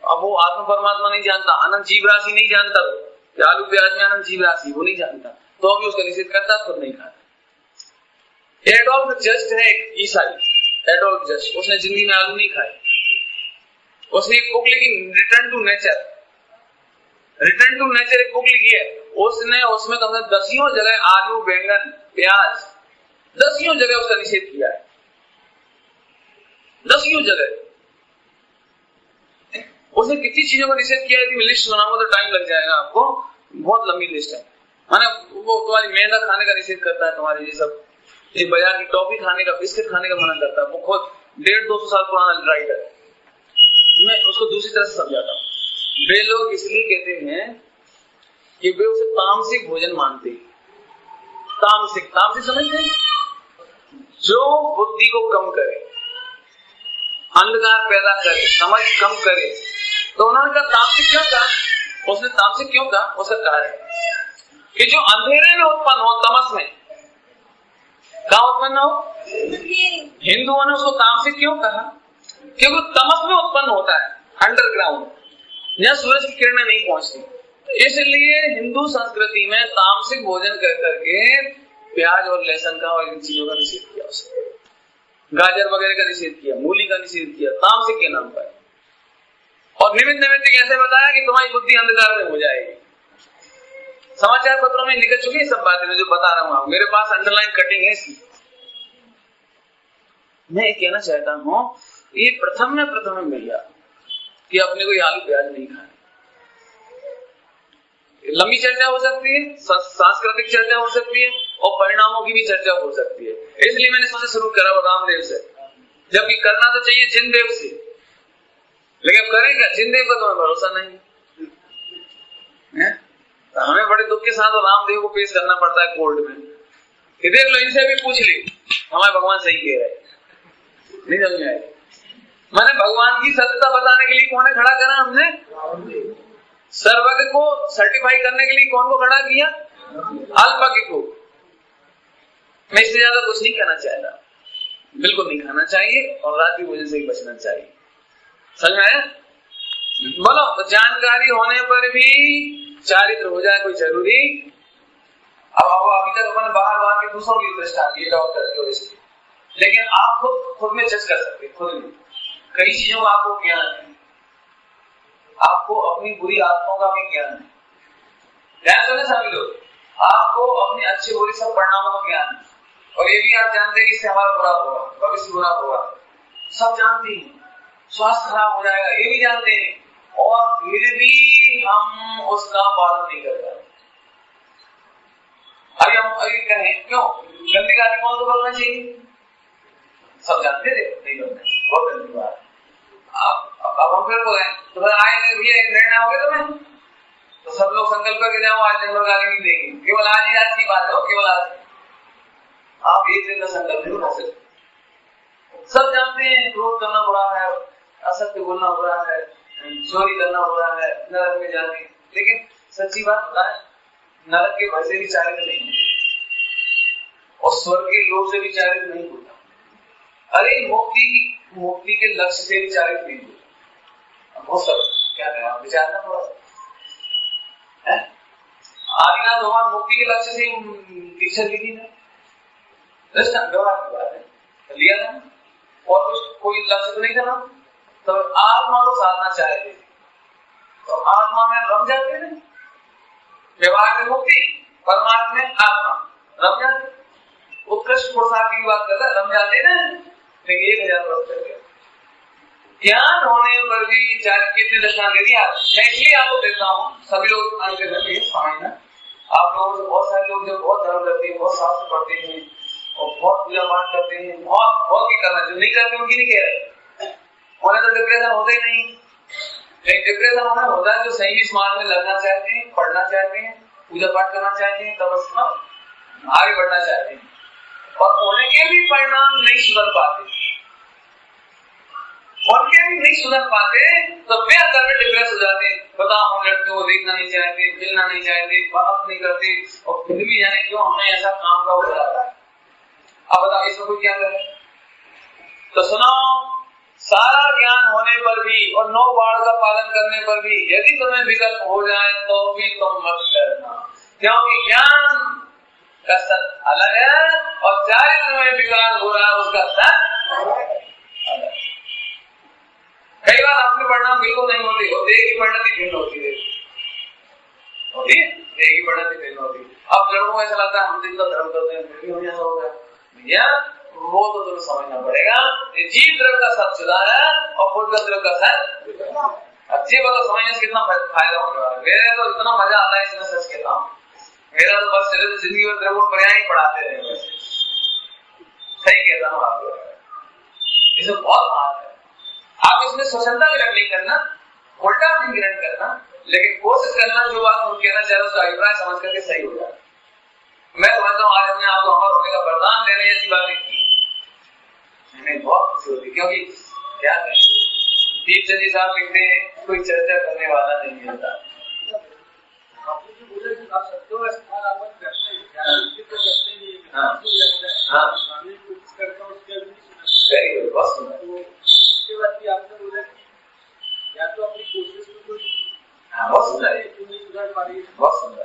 अब वो आत्मा परमात्मा नहीं जानता, अनंत जीव राशि नहीं जानता, कि आलू प्याज में अनंत जीव राशि वो नहीं जानता, तो भी उसका निषेध करता, खुद नहीं खाता। एडोल्फ जस्ट है एक ईसाई, एडोल्फ जस्ट, उसने जिंदगी में आलू नहीं खाए। उसने एक बुक लिखी, Return to Nature, Return to Nature एक बुक लिखी है। उसने उसमें कम से कम 10 जगह आलू, बैंगन, प्याज 10 जगह उसका निषेध किया है, 10 जगह। उसने कितनी चीजों का निषेध किया है कि मैं लिस्ट सुनाऊंगा तो टाइम लग जाएगा आपको, बहुत लंबी लिस्ट है। माने वो तुम्हारी मैदा खाने का निषेध करता है, तुम्हारे ये सब ये बाजार की टॉफी खाने का, बिस्किट खाने का मना करता है। वो खुद 150-200 साल पुराना राइटर है। मैं उसको दूसरी तरह से समझाता हूँ। वे लोग इसलिए कहते हैं कि वे उसे तामसिक भोजन मानते हैं। तामसिक समझते हैं, जो बुद्धि को कम करे, अंधकार पैदा करे, समझ कम करे। तो उन्होंने कहा तामसिक क्यों कहा, उसने तामसिक क्यों कहा, उसका कारण कि जो अंधेरे में उत्पन्न हो, तमस में कहा उत्पन्न हो, हिंदुओं ने उसको तामसिक क्यों कहा, क्योंकि तमस में उत्पन्न होता है, अंडरग्राउंड, जहां सूरज की किरणें नहीं पहुंचती। इसलिए हिंदू संस्कृति में तामसिक भोजन कर करके प्याज और लहसुन का और इन चीजों का निषेध किया, उसने गाजर वगैरह का निषेध किया, मूली का निषेध किया, तामसिक के नाम पर। और निमित्त कैसे बताया कि तुम्हारी बुद्धि अंधकार में हो जाएगी। समाचार पत्रों में निकल चुकी है सब बातें, मैं जो बता रहा हूं, मेरे पास अंडरलाइन कटिंग है इसकी। मैं ये कहना चाहता हूं, ये प्रथम में भैया कि अपने को आलू प्याज नहीं खाए। लंबी चर्चा हो सकती है, सांस्कृतिक चर्चा हो सकती है और परिणामों की भी चर्चा हो सकती है। इसलिए मैंने सबसे शुरू करा वो रामदेव से, जबकि करना तो चाहिए जिनदेव से, लेकिन करेगा जिनदेव का तुम्हें भरोसा नहीं है। तो हमें बड़े दुख के साथ रामदेव को पेश करना पड़ता है कोर्ट में कि देख लो, इनसे भी पूछ ली हमारे भगवान सही कह रहे, नहीं समझ आए। मैंने भगवान की सत्यता बताने के लिए कौन खड़ा करा, हमने सर्वज्ञ को सर्टिफाई करने के लिए कौन को खड़ा किया, अल्पज्ञ को। मैं इससे ज्यादा कुछ नहीं कहना चाहता, बिल्कुल नहीं खाना चाहिए और रात्रि भोजन से ही बचना चाहिए। समझ में आया? बोलो, तो जानकारी होने पर भी चारित्र हो जाए कोई जरूरी। अब अभी तक अपन बाहर के दूसरों की दृष्टा दिए डॉक्टर की वजह से, लेकिन आप खुद में जज कर सकते, खुद में कई चीजों का आपको ज्ञान है, आपको अपनी बुरी आत्माओं का भी ज्ञान है। ध्यान सुने सभी लोग, आपको अपने अच्छे बुरे सब परिणामों का ज्ञान है, और ये भी आप जानते हैं कि इससे हमारा बुरा होगा, भविष्य बुरा होगा, सब जानते हैं। स्वास्थ्य खराब हो जाएगा, ये भी जानते हैं, और फिर भी हम उसका पालन नहीं करते। अभी हम कहें क्यों गंदी गाली कौन तो करना चाहिए, सब जानते थे, नहीं करना, बहुत गंदी बात। अब हम फिर बोले तो फिर आए निर्णय हो गया तुम्हें, तो सब लोग संकल्प करके जाओ आज दिन भर गाली नहीं देंगे, केवल आज ही आज की बात हो, केवल आज। आप एक दिन का संकल्प नहीं उठा सकते। सब जानते हैं क्रोध करना बुरा है, असत्य बोलना बुरा है, चोरी करना बुरा है, नरक में जाने। लेकिन सच्ची बात बताएं, नरक के भय से भी चारित्र नहीं होता और स्वर्ग के लोभ से भी चारित्र नहीं होता। अरे मुक्ति के लक्ष्य से भी चारित्र नहीं होता। बहुत सब क्या है, आप विचारना थोड़ा सा। आदिनाथ भगवान मुक्ति के लक्ष्य से दीक्षा ली थी ना, दृष्टांत व्यवहार की बात है, लिया ना। और कुछ कोई लक्ष्य तो नहीं करना, तो आत्मा को साधना चाहते तो आत्मा में रम जाते हैं, व्यवहार में मुक्ति, परमात्मा में आत्मा रम जाते। उत्कृष्ट पुरुषार्थ की बात कर रहे रम जाते ना, लेकिन 1000 वर्ष चल गया। ज्ञान होने पर भी चाहे कितने दशा दे दिया, मैं इसलिए आपको देता हूँ, सभी लोग आगे करते हैं समझना। आप लोगों से बहुत सारे लोग जो बहुत धर्म करते हैं, बहुत शास्त्र पढ़ते हैं और बहुत पूजा पाठ करते हैं, बहुत ही करना, जो नहीं करते उनकी नहीं कह रहे, उन्हें तो डिप्रेशन होता ही नहीं। एक डिप्रेशन उन्हें होता है जो सही समाज में लगना चाहते हैं, पढ़ना चाहते हैं, पूजा पाठ करना चाहते हैं, तपस्या आगे बढ़ना चाहते हैं, और उनके भी परिणाम नहीं सुधर पाते, उनके भी नहीं सुधर पाते, तो वे अंदर में डिप्रेस हो जाते हैं। बताओ, हम लड़कियों को देखना नहीं चाहते, मिलना नहीं चाहते, बात नहीं करते, और फिर भी जाने क्यों हमें ऐसा काम का हो जाता है। अब बताओ इसमें कोई क्या करे? तो सुनो, सारा ज्ञान होने पर भी और 9 बाण का पालन करने पर भी यदि तुम्हें विकल्प हो जाए तो भी तुम मत करना, क्योंकि ज्ञान का सत अलग है और चारित्र में विकार हो रहा है उसका सत अलग। कई बार अपने परिणाम बिल्कुल नहीं होते, और देह की परिणति भिन्न होती है, देह की परिणति भिन्न होती है। अब लड़कों को ऐसा लगता है हम जितना धर्म करते हैं फिर भी हमें ऐसा हो गया, भैया वो तो तुम्हें समझना पड़ेगा, जीव द्रव्य का सत जुदा है और खुद का द्रव्य का सत। अच्छी बात समझने से कितना फायदा होने वाला है। मेरे तो इतना मजा आता है इसमें, सच कहता हूँ, मेरा तो बस चले तो जिंदगी में द्रव्य पर्याय ही पढ़ाते रहे, सही कहता हूँ आपको, इसमें बहुत बात है। आप इसमें स्वच्छता ग्रहण नहीं करना, उल्टा नहीं ग्रहण करना, लेकिन कोशिश करना जो बात हम कहना चाह रहे उसका अभिप्राय समझ करके सही हो जाए। मैं समझता हूँ आज हमने आपको अमर होने का वरदान देने जैसी बातें की, हमें बहुत खुशी होती, क्योंकि क्या कहें, दीपचंद जी साहब लिखते हैं कोई चर्चा करने वाला नहीं मिलता। वेरी गुड, बहुत सुंदर। आपने बोला या तो अपनी कोशिश को बहुत सुंदर है, बहुत सुंदर,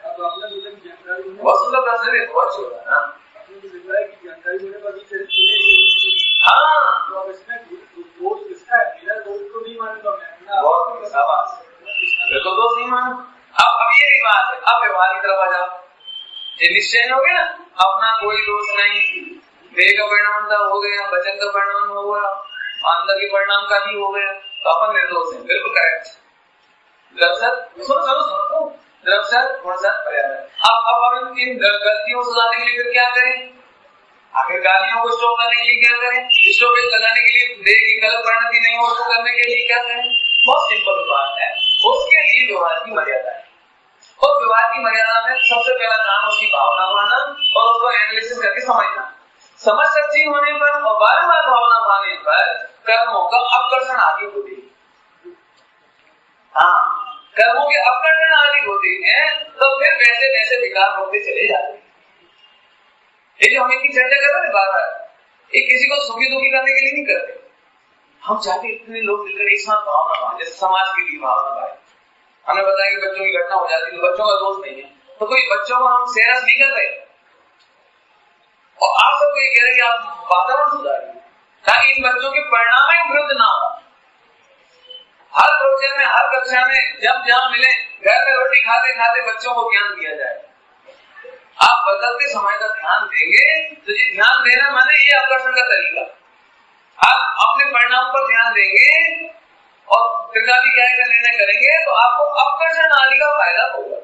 अब आपने बोला कि जानकारी बहुत सुंदर प्रश्न है, बहुत सुंदर। आपने भी बोला कि जानकारी होने पर भी हाँ, तो अब इसमें दोष किसका है? मेरा दोष तो नहीं मानूंगा मैं, बहुत शाबाश, बिल्कुल दोष नहीं मानूं। अब ये भी बात है, अब व्यवहार की तरफ आ जाओ, ये निश्चय हो गया अपना कोई दोष नहीं, देह का परिणाम हो गया, वचन का परिणाम हो गया, अंदर के परिणाम का भी हो गया, तो अपन निर्दोष है, बिल्कुल करेक्ट। अब इन गलतियों से सुधारने के लिए फिर क्या करें? आखिर गालियों को स्टॉप करने के लिए क्या करें? स्टॉप लगाने के लिए देह की गलत परिणति नहीं हो उसको करने के लिए क्या करें? बहुत सिंपल बात है, उसके लिए व्यवहार की मर्यादा है, और व्यवहार की मर्यादा में सबसे पहला काम उसकी भावना बनाना और उसको एनालिसिस करके समझना। समझ सच्ची होने पर और बार-बार भावना भाने पर कर्मों का अपकर्षण आदि होती है। हाँ, कर्मों के अपकर्षण आदि होते हैं तो फिर वैसे वैसे विकार होते चले जाते हैं। ये जो हम इतनी चर्चा कर रहे हैं बार-बार, ये किसी को सुखी दुखी करने के लिए नहीं करते, हम चाहते इतने लोग मिलकर एक साथ भावना भाए, जैसे समाज के लिए भावना भाए। हमें बताया कि बच्चों की घटना हो जाती है तो बच्चों का दोष नहीं है, तो कोई बच्चों को हम सेरस नहीं कर रहे, और आप सबको ये कह रहे हैं कि आप वातावरण सुधारिए ताकि इन बच्चों के परिणाम ही विरुद्ध ना हो। हर प्रोजेक्ट में, हर कक्षा में जब जहां मिले, घर में रोटी खाते खाते बच्चों को ज्ञान दिया जाए। आप बदलते समय का ध्यान देंगे तो ये ध्यान देना माने ये आकर्षण का तरीका। आप अपने परिणाम पर ध्यान देंगे और त्रिकाली न्याय का निर्णय करेंगे तो आपको अपकर्षण आदि का फायदा होगा।